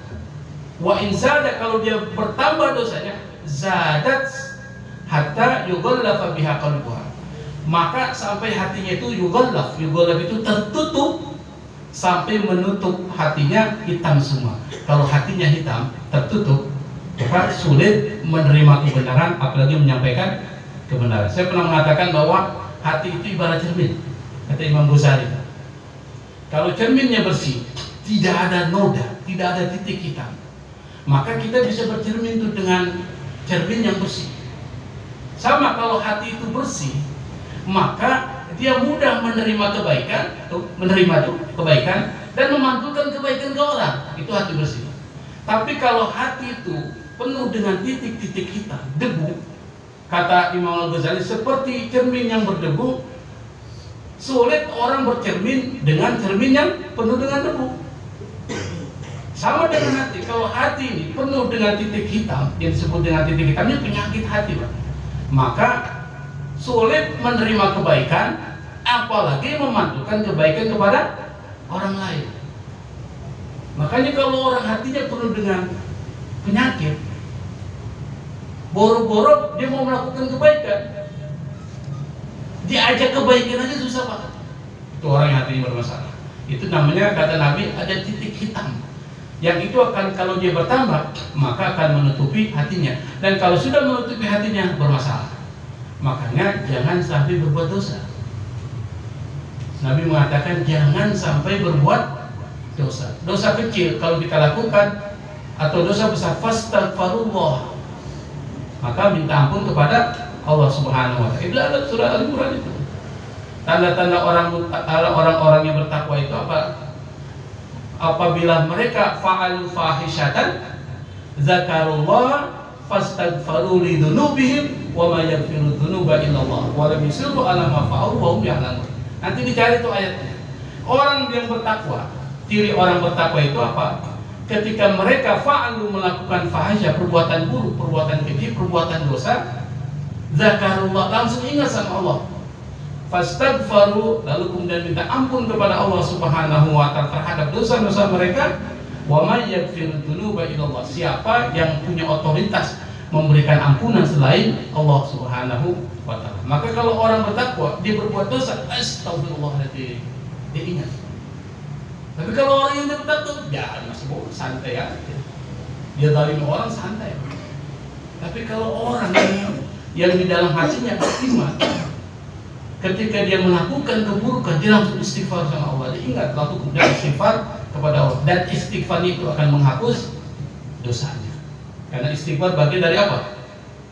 wa in zadat, kalau dia bertambah dosanya, zadat hatta yughallafa biha qalbuha, maka sampai hatinya itu yughallaf itu tertutup sampai menutup hatinya hitam semua. Kalau hatinya hitam tertutup, maka sulit menerima kebenaran, apalagi menyampaikan kebenaran. Saya pernah mengatakan bahwa hati itu ibarat cermin, kata Imam Ghazali. Kalau cerminnya bersih, tidak ada noda, tidak ada titik hitam, maka kita bisa bercermin itu dengan cermin yang bersih. Sama kalau hati itu bersih, maka dia mudah menerima kebaikan dan memantulkan kebaikan ke orang. Itu hati bersih. Tapi kalau hati itu penuh dengan titik-titik hitam, debu, Kata Imam Al-Ghazali, seperti cermin yang berdebu, sulit orang bercermin dengan cermin yang penuh dengan debu. Sama dengan hati. Kalau hati ini penuh dengan titik hitam, yang disebut dengan titik hitam ini penyakit hati, Pak. Maka sulit menerima kebaikan, apalagi memantulkan kebaikan kepada orang lain. Makanya kalau orang hatinya penuh dengan penyakit, boro-boro dia mau melakukan kebaikan, diajak kebaikan aja susah, Pak. Itu orang yang hatinya bermasalah. Itu namanya, kata Nabi, ada titik hitam. Yang itu akan, kalau dia bertambah, maka akan menutupi hatinya. Dan kalau sudah menutupi hatinya, bermasalah. Makanya jangan sampai berbuat dosa. Nabi mengatakan jangan sampai berbuat dosa. Dosa kecil kalau kita lakukan, atau dosa besar, fastaghfirullah, maka minta ampun kepada Allah Subhanahu wa Ta'ala. Itu ada surah Al-Quran itu. Tanda-tanda orang-orang yang bertakwa itu apa? Apabila mereka fa'alu fahisyatan zakarullah fastaghfiru li dzunubihim wa ma yaghfiru dzunuba illallah wa lam yusirru ala ma fa'alu wa hum ya'lamun. Nanti dicari itu ayatnya. Orang yang bertakwa, ciri orang bertakwa itu apa? Ketika mereka fa'alu melakukan fahisyah, perbuatan buruk, perbuatan keji, perbuatan dosa, zakarullah, langsung ingat sama Allah. Fastaghfaru, lalu kemudian minta ampun kepada Allah Subhanahu wa Ta'ala terhadap dosa-dosa mereka. Wa may yaghfiru dzunuba illallah. Siapa yang punya otoritas memberikan ampunan selain Allah Subhanahu wa Ta'ala. Maka kalau orang bertakwa, dia berbuat dosa, astagfirullahaladzim, dia ingat. Tapi kalau orang yang tidak bertakwa, ya masih boleh, santai aja. Dia zalim orang, santai. Tapi kalau orang yang di dalam hatinya iman, ketika dia melakukan keburukan, dia langsung istighfar sama Allah. Dia ingat, lalu kemudian istighfar kepada Allah. Dan istighfar itu akan menghapus dosanya. Karena istighfar bagian dari apa?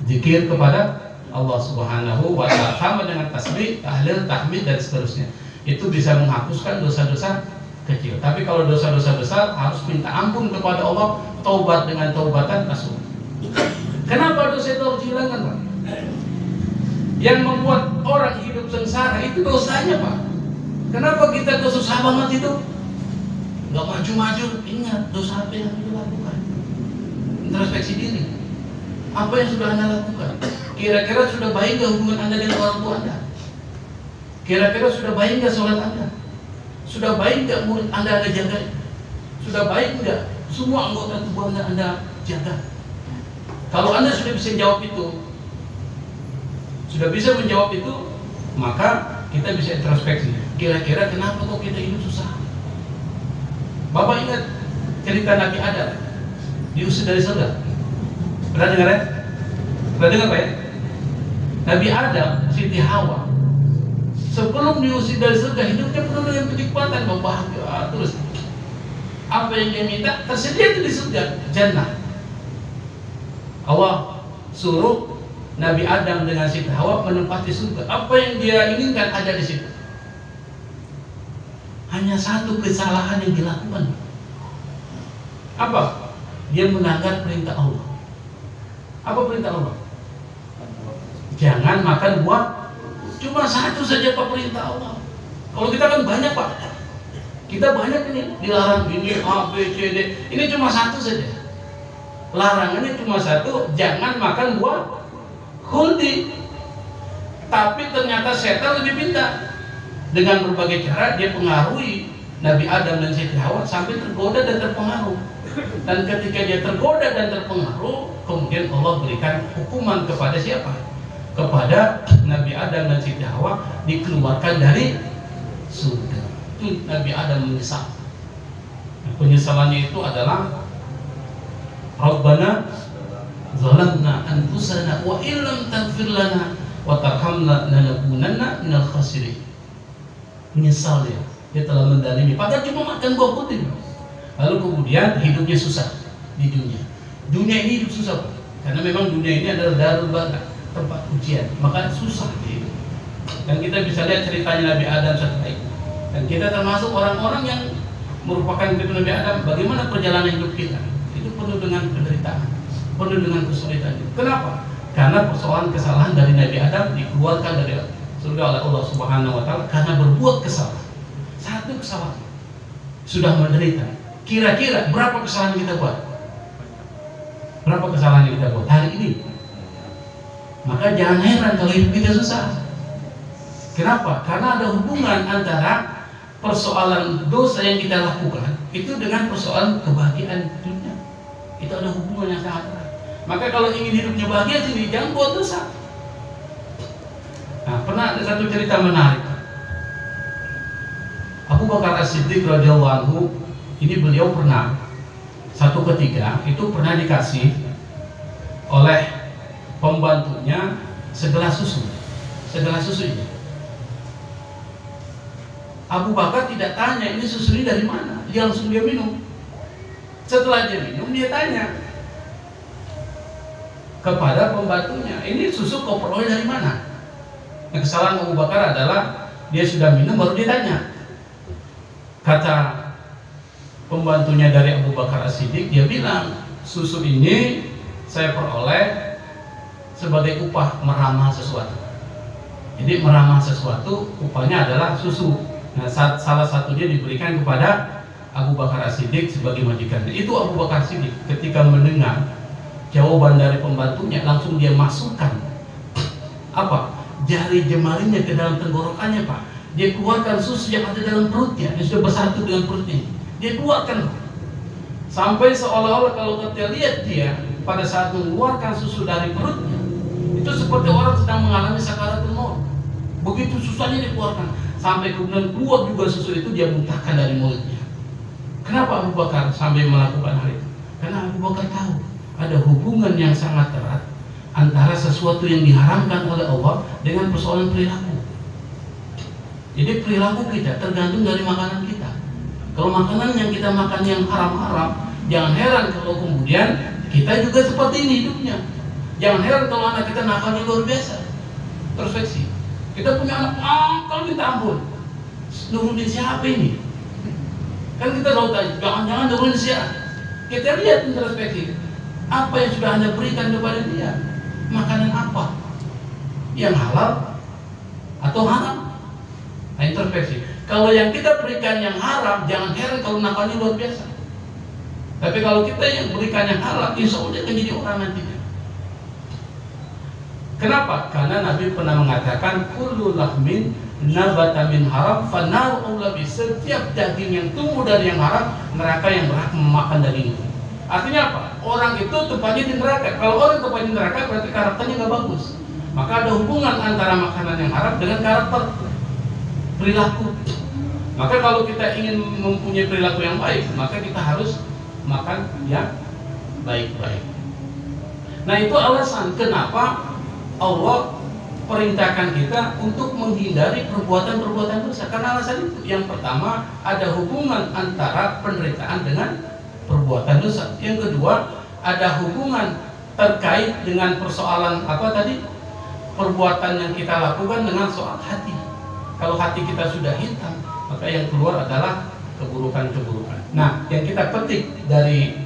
Zikir kepada Allah Subhanahu wa Ta'ala. Sama dengan tasbih, tahlil, tahmid, dan seterusnya. Itu bisa menghapuskan dosa-dosa kecil. Tapi kalau dosa-dosa besar, harus minta ampun kepada Allah. Taubat dengan taubatan nasuh. Kenapa dosa itu harus dihilangkan, Pak? Yang membuat orang hidup sengsara itu dosanya, Pak. Kenapa kita susah banget itu? Gak maju-maju. Ingat dosa apa yang dilakukan. Introspeksi diri. Apa yang sudah Anda lakukan? Kira-kira sudah baik gak hubungan Anda dengan orang tua Anda? Kira-kira sudah baik gak sholat Anda? Sudah baik gak murid Anda jaga? Sudah baik gak semua anggota tubuh Anda jaga? Kalau Anda sudah bisa jawab itu, sudah bisa menjawab itu, maka kita bisa introspeksi. Kira-kira kenapa kok kita hidup susah? Bapak ingat cerita Nabi Adam diusir dari surga? Pernah dengar ya? Pernah dengar Pak ya? Nabi Adam, Siti Hawa, sebelum diusir dari surga, hidupnya penuh dengan kenikmatan, bahagia terus. Apa yang dia minta tersedia di surga, jannah. Allah suruh Nabi Adam dengan Siti Hawa menempati surga. Apa yang dia inginkan ada di situ. Hanya satu kesalahan yang dilakukan. Apa? Dia melanggar perintah Allah. Apa perintah Allah? Jangan makan buah. Cuma satu saja Pak perintah Allah. Kalau kita kan banyak Pak. Kita banyak ini dilarang ini A, B, C, D. Ini cuma satu saja. Larangannya cuma satu, jangan makan buah khuldi. Tapi ternyata setan lebih pintar. Dengan berbagai cara dia pengaruhi Nabi Adam dan Siti Hawa sampai tergoda dan terpengaruh. Dan ketika dia tergoda dan terpengaruh, kemudian Allah berikan hukuman kepada siapa? Kepada Nabi Adam dan Siti Hawa, dikeluarkan dari surga. Itu Nabi Adam menyesal. Nah, penyesalannya itu adalah Rabbana zalamna anfusana wa illam taghfir lana wa tarhamna lanakunanna minal khasirin. Menyesal dia telah mendalimi, padahal cuma makan buah putih. Lalu kemudian hidupnya susah di dunia. Dunia ini hidup susah, Pak. Karena memang dunia ini adalah darul bala, tempat ujian, maka susah hidup. Dan kita bisa lihat ceritanya Nabi Adam setelah itu. Dan kita termasuk orang-orang yang merupakan cucu Nabi Adam. Bagaimana perjalanan hidup kita? Itu penuh dengan penderitaan, penuh dengan kesulitan. Kenapa? Karena persoalan kesalahan dari Nabi Adam dikeluarkan dari surga oleh Allah Subhanahu wa taala karena berbuat kesalahan. Satu kesalahan sudah menderita. Kira-kira berapa kesalahan kita buat? Berapa kesalahan yang kita buat hari ini? Maka jangan heran kalau hidup kita susah. Kenapa? Karena ada hubungan antara persoalan dosa yang kita lakukan itu dengan persoalan kebahagiaan dunia. Itu ada hubungan yang sangat erat. Maka kalau ingin hidupnya bahagia sini, jangan buat dosa. Nah, pernah ada satu cerita menarik. Abu Bakar As-Siddiq radhiyallahu anhu, ini beliau pernah satu ketika itu pernah dikasih oleh pembantunya segelas susu. Segelas susu ini. Abu Bakar tidak tanya ini susu ini dari mana. Dia minum. Setelah dia minum, dia tanya kepada pembantunya, ini susu kau peroleh dari mana? Nah, kesalahan Abu Bakar adalah dia sudah minum baru dia tanya. Kata pembantunya dari Abu Bakar As-Siddiq, dia bilang susu ini saya peroleh sebagai upah meramal sesuatu. Jadi meramal sesuatu upahnya adalah susu. Nah, salah satunya diberikan kepada Abu Bakar As-Siddiq sebagai majikannya. Itu Abu Bakar As-Siddiq ketika mendengar jawaban dari pembantunya, langsung dia masukkan apa? Jari jemarinya ke dalam tenggorokannya, Pak. Dia keluarkan susu yang ada dalam perutnya, yang sudah bersatu dengan perutnya. Dia keluarkan sampai seolah-olah kalau kita lihat dia pada saat mengeluarkan susu dari perutnya, itu seperti orang sedang mengalami sakaratul maut. Begitu susahnya dikeluarkan, sampai kemudian keluar juga susu itu, dia muntahkan dari mulutnya. Kenapa Abu Bakar sampai melakukan hal itu? Karena Abu Bakar tahu ada hubungan yang sangat erat antara sesuatu yang diharamkan oleh Allah dengan persoalan perilaku. Jadi perilaku kita tergantung dari makanan kita. Kalau makanan yang kita makan yang haram-haram, jangan heran kalau kemudian kita juga seperti ini hidupnya. Jangan heran kalau anak kita nakalnya luar biasa. Introspeksi. Kita punya anak nakal minta ampun. Nurunin siapa ini? Kan kita tahu tadi, jangan-jangan nurunin siapa. Kita lihat introspeksi. Apa yang sudah Anda berikan kepada dia? Makanan apa? Yang halal atau haram? Nah, introspeksi. Kalau yang kita berikan yang haram, jangan heran kalau nakalnya luar biasa. Tapi kalau kita yang berikan yang halal, insya Allah dia akan jadi orang nantinya. Kenapa? Karena Nabi pernah mengatakan kullu lahmin nabata min haram fanar aula bi. Setiap daging yang tumbuh dari yang haram, neraka yang berhak memakan daging itu. Artinya apa? Orang itu tempatnya di neraka. Kalau orang tempatnya di neraka berarti karakternya nggak bagus. Maka ada hubungan antara makanan yang haram dengan karakter perilaku. Maka kalau kita ingin mempunyai perilaku yang baik, maka kita harus makan yang baik-baik. Nah, itu alasan kenapa Allah perintahkan kita untuk menghindari perbuatan-perbuatan dosa. Karena alasan itu. Yang pertama, ada hubungan antara penderitaan dengan perbuatan dosa. Yang kedua, ada hubungan terkait dengan persoalan apa tadi? Perbuatan yang kita lakukan dengan soal hati. Kalau hati kita sudah hitam, maka yang keluar adalah keburukan-keburukan. Nah, yang kita petik dari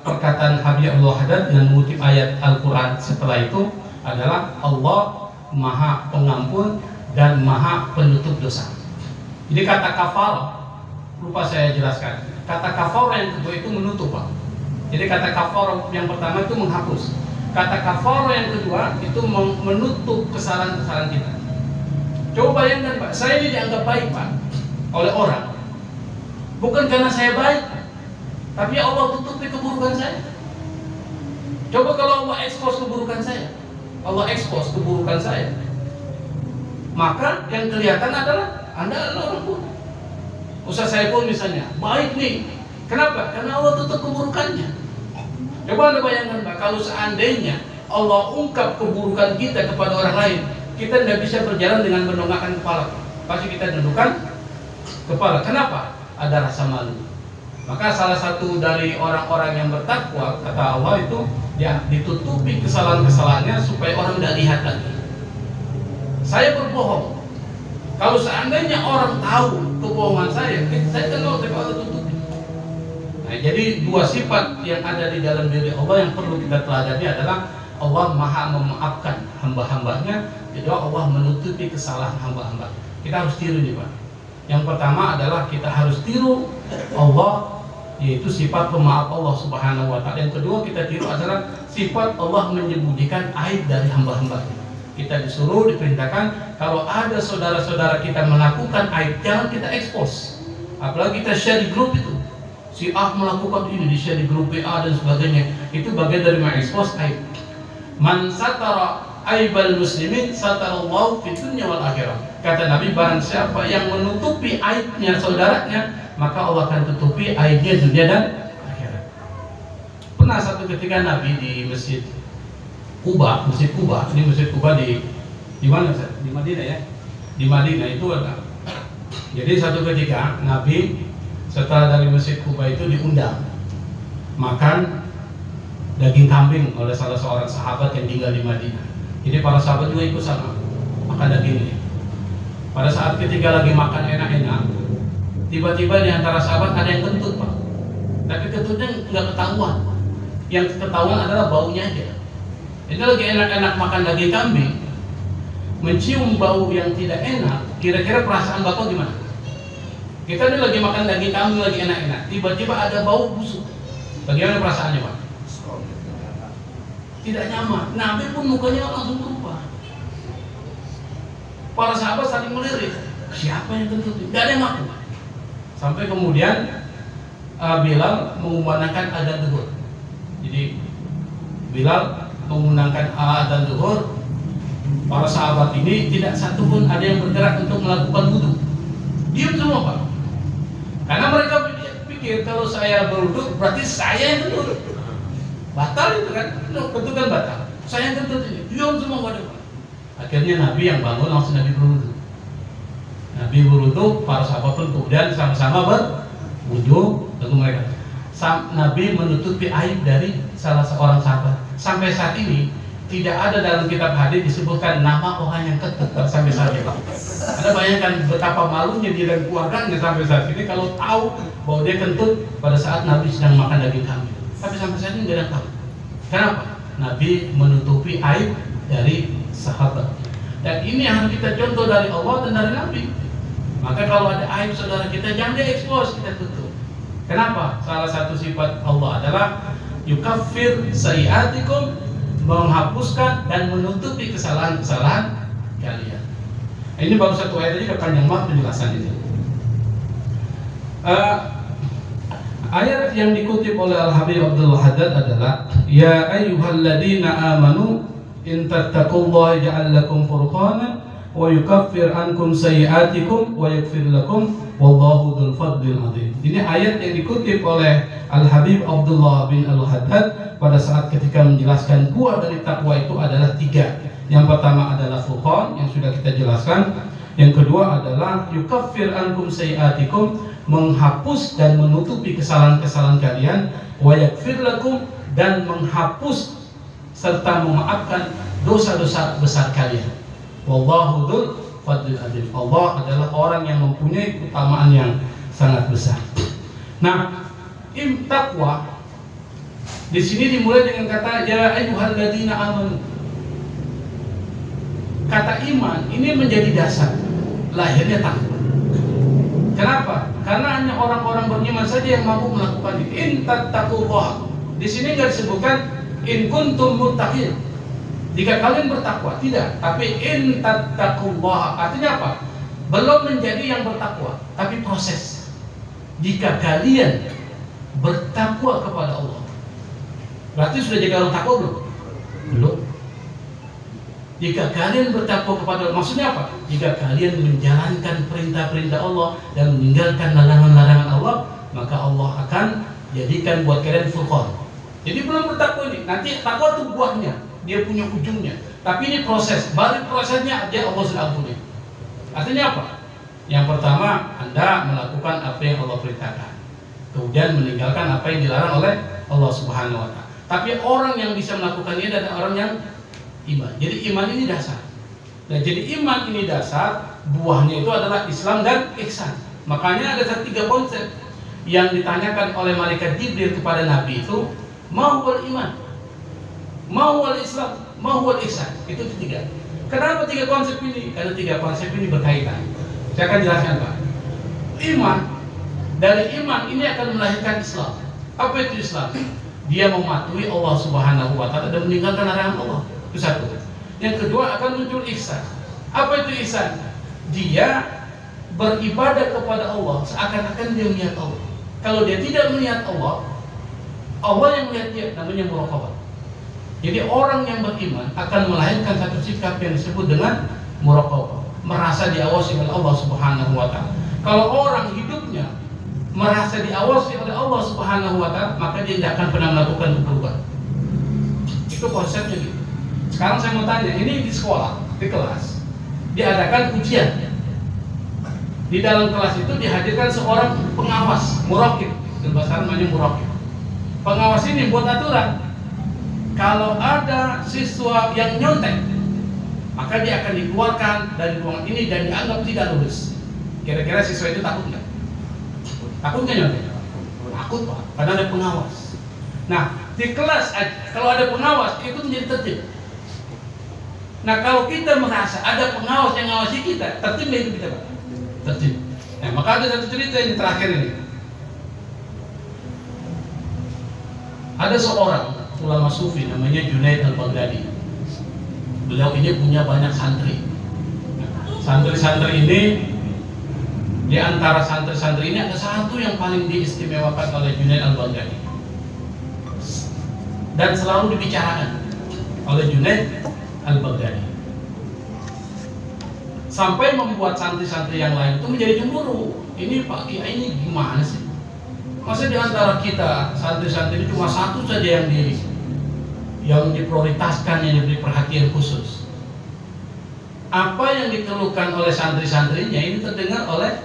perkataan Habib Abdul Haddad dengan mengutip ayat Al-Quran setelah itu adalah Allah Maha Pengampun dan Maha Penutup dosa. Jadi kata kafar, lupa saya jelaskan. Kata kafar yang kedua itu menutup, Pak. Jadi kata kafar yang pertama itu menghapus. Kata kafar yang kedua itu menutup kesalahan-kesalahan kita. Coba bayangkan, Pak, saya ini dianggap baik, Pak, oleh orang. Bukan karena saya baik, tapi Allah tutupi keburukan saya. Coba kalau Allah ekspos keburukan saya, maka yang kelihatan adalah Anda adalah orang buruk. Ustaz Saiful misalnya, baik nih. Kenapa? Karena Allah tutup keburukannya. Coba Anda bayangkan, Pak, kalau seandainya Allah ungkap keburukan kita kepada orang lain, kita tidak bisa berjalan dengan mendongakkan kepala. Pasti kita tundukkan kepala. Kenapa? Ada rasa malu. Maka salah satu dari orang-orang yang bertakwa, kata Allah itu, ya ditutupi kesalahan-kesalahannya supaya orang tidak lihat lagi. Saya berbohong. Kalau seandainya orang tahu kebohongan saya kan Allah tutupi. Nah, jadi dua sifat yang ada di dalam diri Allah yang perlu kita teladani adalah Allah Maha memaafkan hamba-hambanya, kedua Allah menutupi kesalahan hamba-hamba. Kita harus tiru nih Pak. Yang pertama adalah kita harus tiru Allah, yaitu sifat pemaaf Allah Subhanahu wa Ta'ala. Yang kedua kita tiru adalah sifat Allah menyembunyikan aib dari hamba-hambanya. Kita disuruh, diperintahkan kalau ada saudara-saudara kita melakukan aib, jangan kita expose. Apalagi kita share di grup itu, si A melakukan ini, di share di grup A dan sebagainya. Itu bagian dari mengekspos aib. Man satara aibal muslimin satarallahu fid dunya wal akhirah. Kata Nabi, barang siapa yang menutupi aibnya saudaranya, maka Allah akan tutupi aibnya dunia dan akhirat. Pernah satu ketika Nabi di Masjid Kuba, ini Masjid Kuba di mana Ustaz? Di Madinah ya. Di Madinah itu ada. Jadi satu ketika Nabi setelah dari Masjid Kuba itu diundang makan daging kambing oleh salah seorang sahabat yang tinggal di Madinah. Jadi para sahabat juga ikut sama makan dagingnya. Pada saat ketika lagi makan enak-enak, tiba-tiba di antara sahabat ada yang kentut Pak. Tapi kentutnya nggak ketahuan. Yang ketahuan adalah baunya aja. Ini lagi enak-enak makan daging kambing, mencium bau yang tidak enak. Kira-kira perasaan Bapak gimana? Kita ini lagi makan daging kambing lagi enak-enak, tiba-tiba ada bau busuk. Bagaimana perasaannya Pak? Tidak nyaman. Nabi pun mukanya langsung berubah. Para sahabat saling melirik. Siapa yang kentut? Tidak ada yang ngaku. Sampai kemudian Bilal mengumandangkan adzan zuhur. Jadi Bilal mengundangkan adzan zuhur. Para sahabat ini tidak satu pun ada yang bergerak untuk melakukan wudu. Diam semua Pak. Karena mereka pikir kalau saya berwudu berarti saya yang kentut. Batal itu kan, kentut kan batal. Saya yang kentut ini, diam semua nggak ada. Akhirnya Nabi yang bangun langsung Nabi berwudu. Nabi berwudu, para sahabat pun kemudian sama-sama berwudu. Lalu mereka, Nabi menutupi aib dari salah seorang sahabat. Sampai saat ini tidak ada dalam kitab hadis disebutkan nama orang yang kentut sampai saat ini. Anda bayangkan betapa malunya dia dan keluarganya sampai saat ini kalau tahu bahwa dia kentut pada saat Nabi sedang makan daging kambing. Tapi sampai saat ini tidak ada tahu. Kenapa? Nabi menutupi aib dari sahabat. Dan ini yang harus kita contoh dari Allah dan dari Nabi. Maka kalau ada aib saudara kita jangan diekspos, kita tutup. Kenapa? Salah satu sifat Allah adalah yukaffir sayiatikum, menghapuskan dan menutupi kesalahan-kesalahan kalian. Ini baru satu ayat aja panjang banget penjelasan ini. Ayat yang dikutip oleh Al-Habib Abdul Haddad adalah ya ayyuhalladzina amanu in tattaqullaha yaj'al lakum furqanan wa yukaffir ankum sayiatikum wa yaghfir lakum wallahu dzul fadlil adzim. Ini ayat yang dikutip oleh Al-Habib Abdullah bin Al-Haddad pada saat ketika menjelaskan buah dari takwa itu adalah 3. Yang pertama adalah furqan yang sudah kita jelaskan. Yang kedua adalah yukaffir ankum sayiatikum, menghapus dan menutupi kesalahan-kesalahan kalian, wa yaghfir lakum, dan menghapus serta memaafkan dosa-dosa besar kalian. Wallahu dzul fadlil adzim. Allah adalah orang yang mempunyai keutamaan yang sangat besar. Nah, takwa di sini dimulai dengan kata ya ayyuhalladzina amanu. Kata iman ini menjadi dasar lahirnya takwa. Kenapa? Karena hanya orang-orang beriman saja yang mampu melakukan itu. In tattaqullah. Di sini enggak disebutkan in kuntum muttaqin. Jika kalian bertakwa, tidak. Tapi in tattaqullah artinya apa? Belum menjadi yang bertakwa, tapi proses. Jika kalian bertakwa kepada Allah, berarti sudah jadi orang takwa belum? Belum. Jika kalian bertakwa kepada Allah, maksudnya apa? Jika kalian menjalankan perintah-perintah Allah dan meninggalkan larangan-larangan Allah, maka Allah akan jadikan buat kalian furqan. Jadi belum bertakwa ini, nanti takwa itu buahnya, dia punya ujungnya. Tapi ini proses, baru prosesnya aja Allah sudah ampuni. Artinya apa? Yang pertama, Anda melakukan apa yang Allah perintahkan, kemudian meninggalkan apa yang dilarang oleh Allah Subhanahu wa Ta'ala. Tapi orang yang bisa melakukan ini adalah orang yang iman. Jadi iman ini dasar. Dan jadi iman ini dasar, buahnya itu adalah Islam dan ihsan. Makanya ada 3 konsep. yang ditanyakan oleh malaikat Jibril kepada Nabi itu, ma huwal iman, ma huwal Islam, ma huwal ihsan. Itu tiga. Kenapa tiga konsep ini? Karena tiga konsep ini berkaitan. Saya akan jelaskan, Pak. Iman, dari iman ini akan melahirkan Islam. Apa itu Islam? Dia mematuhi Allah Subhanahu wa Ta'ala dan meninggalkan larangan Allah. Itu satu. Yang kedua akan muncul ihsan. Apa itu ihsan? Dia beribadah kepada Allah seakan-akan dia melihat Allah. Kalau dia tidak melihat Allah, Allah yang melihat dia, namanya muraqabah. Jadi orang yang beriman akan melahirkan satu sikap yang disebut dengan muraqabah, merasa diawasi oleh Allah Subhanahu wa Ta'ala. Kalau orang hidupnya merasa diawasi oleh Allah Subhanahu wa Ta'ala, maka dia tidak akan pernah melakukan kebaikan. Itu konsepnya gitu. Sekarang saya mau tanya, ini di sekolah, di kelas, diadakan ujian. Di dalam kelas itu dihadirkan seorang pengawas, muraqib, bahasa namanya muraqib. Pengawas ini buat aturan. Kalau ada siswa yang nyontek, maka dia akan dikeluarkan dari ruangan ini dan dianggap tidak lulus. Kira-kira siswa itu takut nggak? Takut nggak nyontek? Takut, Pak, karena ada pengawas. Nah, di kelas kalau ada pengawas itu menjadi tertib. Nah, kalau kita merasa ada pengawas yang ngawasi kita, tertib nggak itu kita, Pak? Tertib. Nah, maka ada satu cerita ini terakhir ini. Ada seorang ulama sufi namanya Junaid al-Baghdadi. Beliau ini punya banyak santri. Santri-santri ini, di antara santri-santri ini ada satu yang paling diistimewakan oleh Junaid al-Baghdadi dan selalu dibicarakan oleh Junaid al-Baghdadi, sampai membuat santri-santri yang lain itu menjadi cemburu. Ini Pak Kiai ini gimana sih? Masa di antara kita santri-santri ini cuma satu saja yang diprioritaskan, yang diberi perhatian khusus. Apa yang dikeluhkan oleh santri-santrinya ini terdengar oleh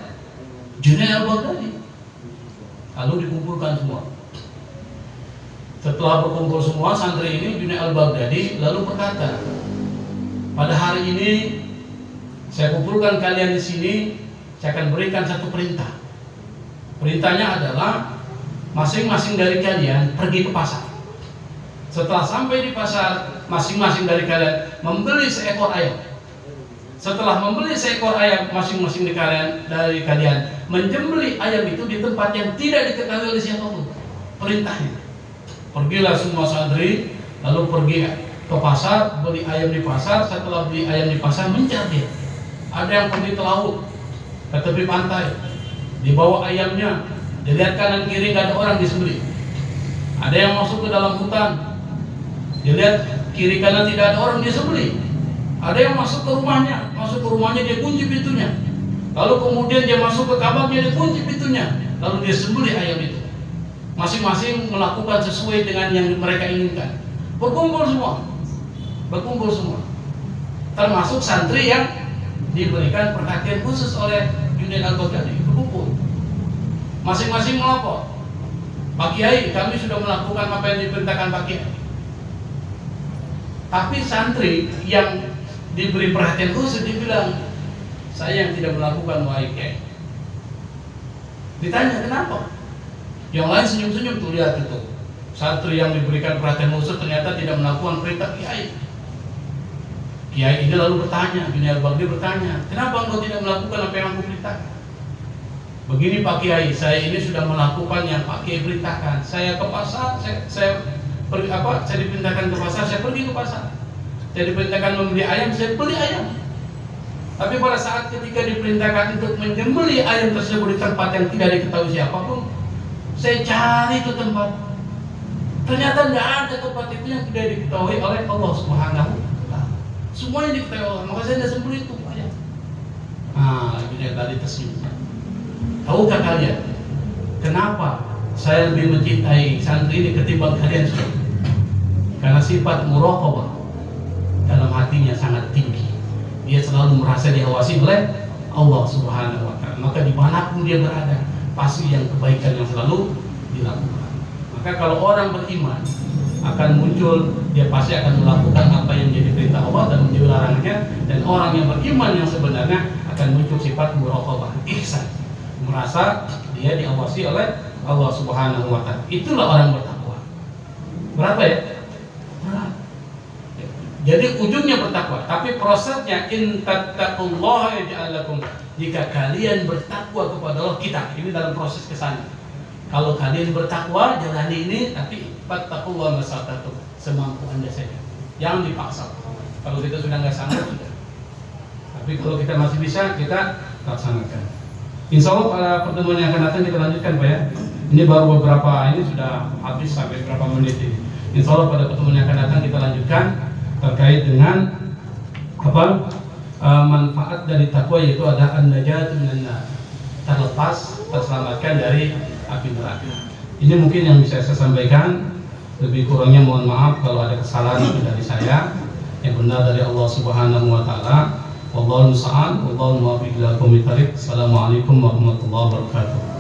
Junaid al-Baghdadi. Lalu dikumpulkan semua. Setelah berkumpul semua santri ini, Junaid al-Baghdadi lalu berkata, pada hari ini saya kumpulkan kalian di sini, saya akan berikan satu perintah. Perintahnya adalah masing-masing dari kalian pergi ke pasar. Setelah sampai di pasar, masing-masing dari kalian membeli seekor ayam. Setelah membeli seekor ayam, masing-masing dari kalian menjembeli ayam itu di tempat yang tidak diketahui oleh siapapun. Perintahnya. Pergilah semua santri, lalu pergi ke pasar, beli ayam di pasar. Setelah beli ayam di pasar, mencari dia. Ada yang pergi ke laut, ke tepi pantai, dibawa ayamnya, dilihat kanan kiri nggak ada orang disembelih. Ada yang masuk ke dalam hutan, dilihat kiri kanan tidak ada orang disembelih. Ada yang masuk ke rumahnya dia kunci pintunya. Lalu kemudian dia masuk ke kamarnya, dia kunci pintunya, lalu dia sembelih ayam itu. Masing-masing melakukan sesuai dengan yang mereka inginkan. Berkumpul semua, termasuk santri yang diberikan perhatian khusus oleh Junaid al-Baghdadi. Berkumpul, masing-masing melapor, Pak Kiai, kami sudah melakukan apa yang diperintahkan Pak Kiai. Tapi santri yang diberi perhatian khusus dibilang, saya yang tidak melakukan, wahai Kiai. Ditanya kenapa? Yang lain senyum-senyum tuh, lihat itu. Santri yang diberikan perhatian khusus ternyata tidak melakukan perintah Kiai. Kiai ini lalu bertanya, Junaid al-Baghdadi bertanya, kenapa engkau tidak melakukan apa yang aku perintahkan? Begini Pak Kiai, saya ini sudah melakukan yang Pak Kiai perintahkan. Saya ke pasar, saya diperintahkan ke pasar, saya pergi ke pasar. Saya diperintahkan membeli ayam, saya beli ayam. Tapi pada saat ketika diperintahkan untuk menyembelih ayam tersebut di tempat yang tidak diketahui siapapun, saya cari itu tempat. Ternyata tidak ada tempat itu yang tidak diketahui oleh Allah Subhanahu. Semuanya diketahui Allah, maka saya tidak sembelih itu ayam. Nah, ini tadi tersenyum. Tahukah kalian kenapa saya lebih mencintai santri ini ketimbang kalian semua? Karena sifat muraqabah dalam hatinya sangat tinggi. Dia selalu merasa diawasi oleh Allah Subhanahu wa Ta'ala. Maka dimanapun dia berada, pasti yang kebaikan yang selalu dilakukan. Maka kalau orang beriman akan muncul, dia pasti akan melakukan apa yang menjadi perintah Allah dan menjauhi larangannya. Dan orang yang beriman yang sebenarnya akan muncul sifat muraqabah, ihsan, merasa dia diawasi oleh Allah Subhanahu wa Ta'ala. Itulah orang bertakwa. Berapa ya? Berat. Jadi ujungnya bertakwa, tapi prosesnya in tattaqullaha yaj'al lakum. Jika kalian bertakwa kepada Allah, kita ini dalam proses ke sana. Kalau kalian bertakwa jalani ini, tapi fattaqullaha masata'tum, semampu Anda saja. Jangan dipaksa. Kalau kita sudah nggak sanggup sudah. Tapi kalau kita masih bisa, kita laksanakan. Insya Allah pada pertemuan yang akan datang kita lanjutkan Pak ya. Ini baru beberapa, ini sudah habis sampai berapa menit ini. Insya Allah pada pertemuan yang akan datang kita lanjutkan terkait dengan apa manfaat dari takwa, yaitu ada an-najatu minan nar, terlepas, terselamatkan dari api neraka. Ini mungkin yang bisa saya sampaikan. Lebih kurangnya mohon maaf kalau ada kesalahan itu dari saya. Yang benar dari Allah Subhanahu wa Ta'ala. Wallahu musta'an, wallahu muwaffiq ila aqwamit thariq. Assalamualaikum warahmatullahi wabarakatuh.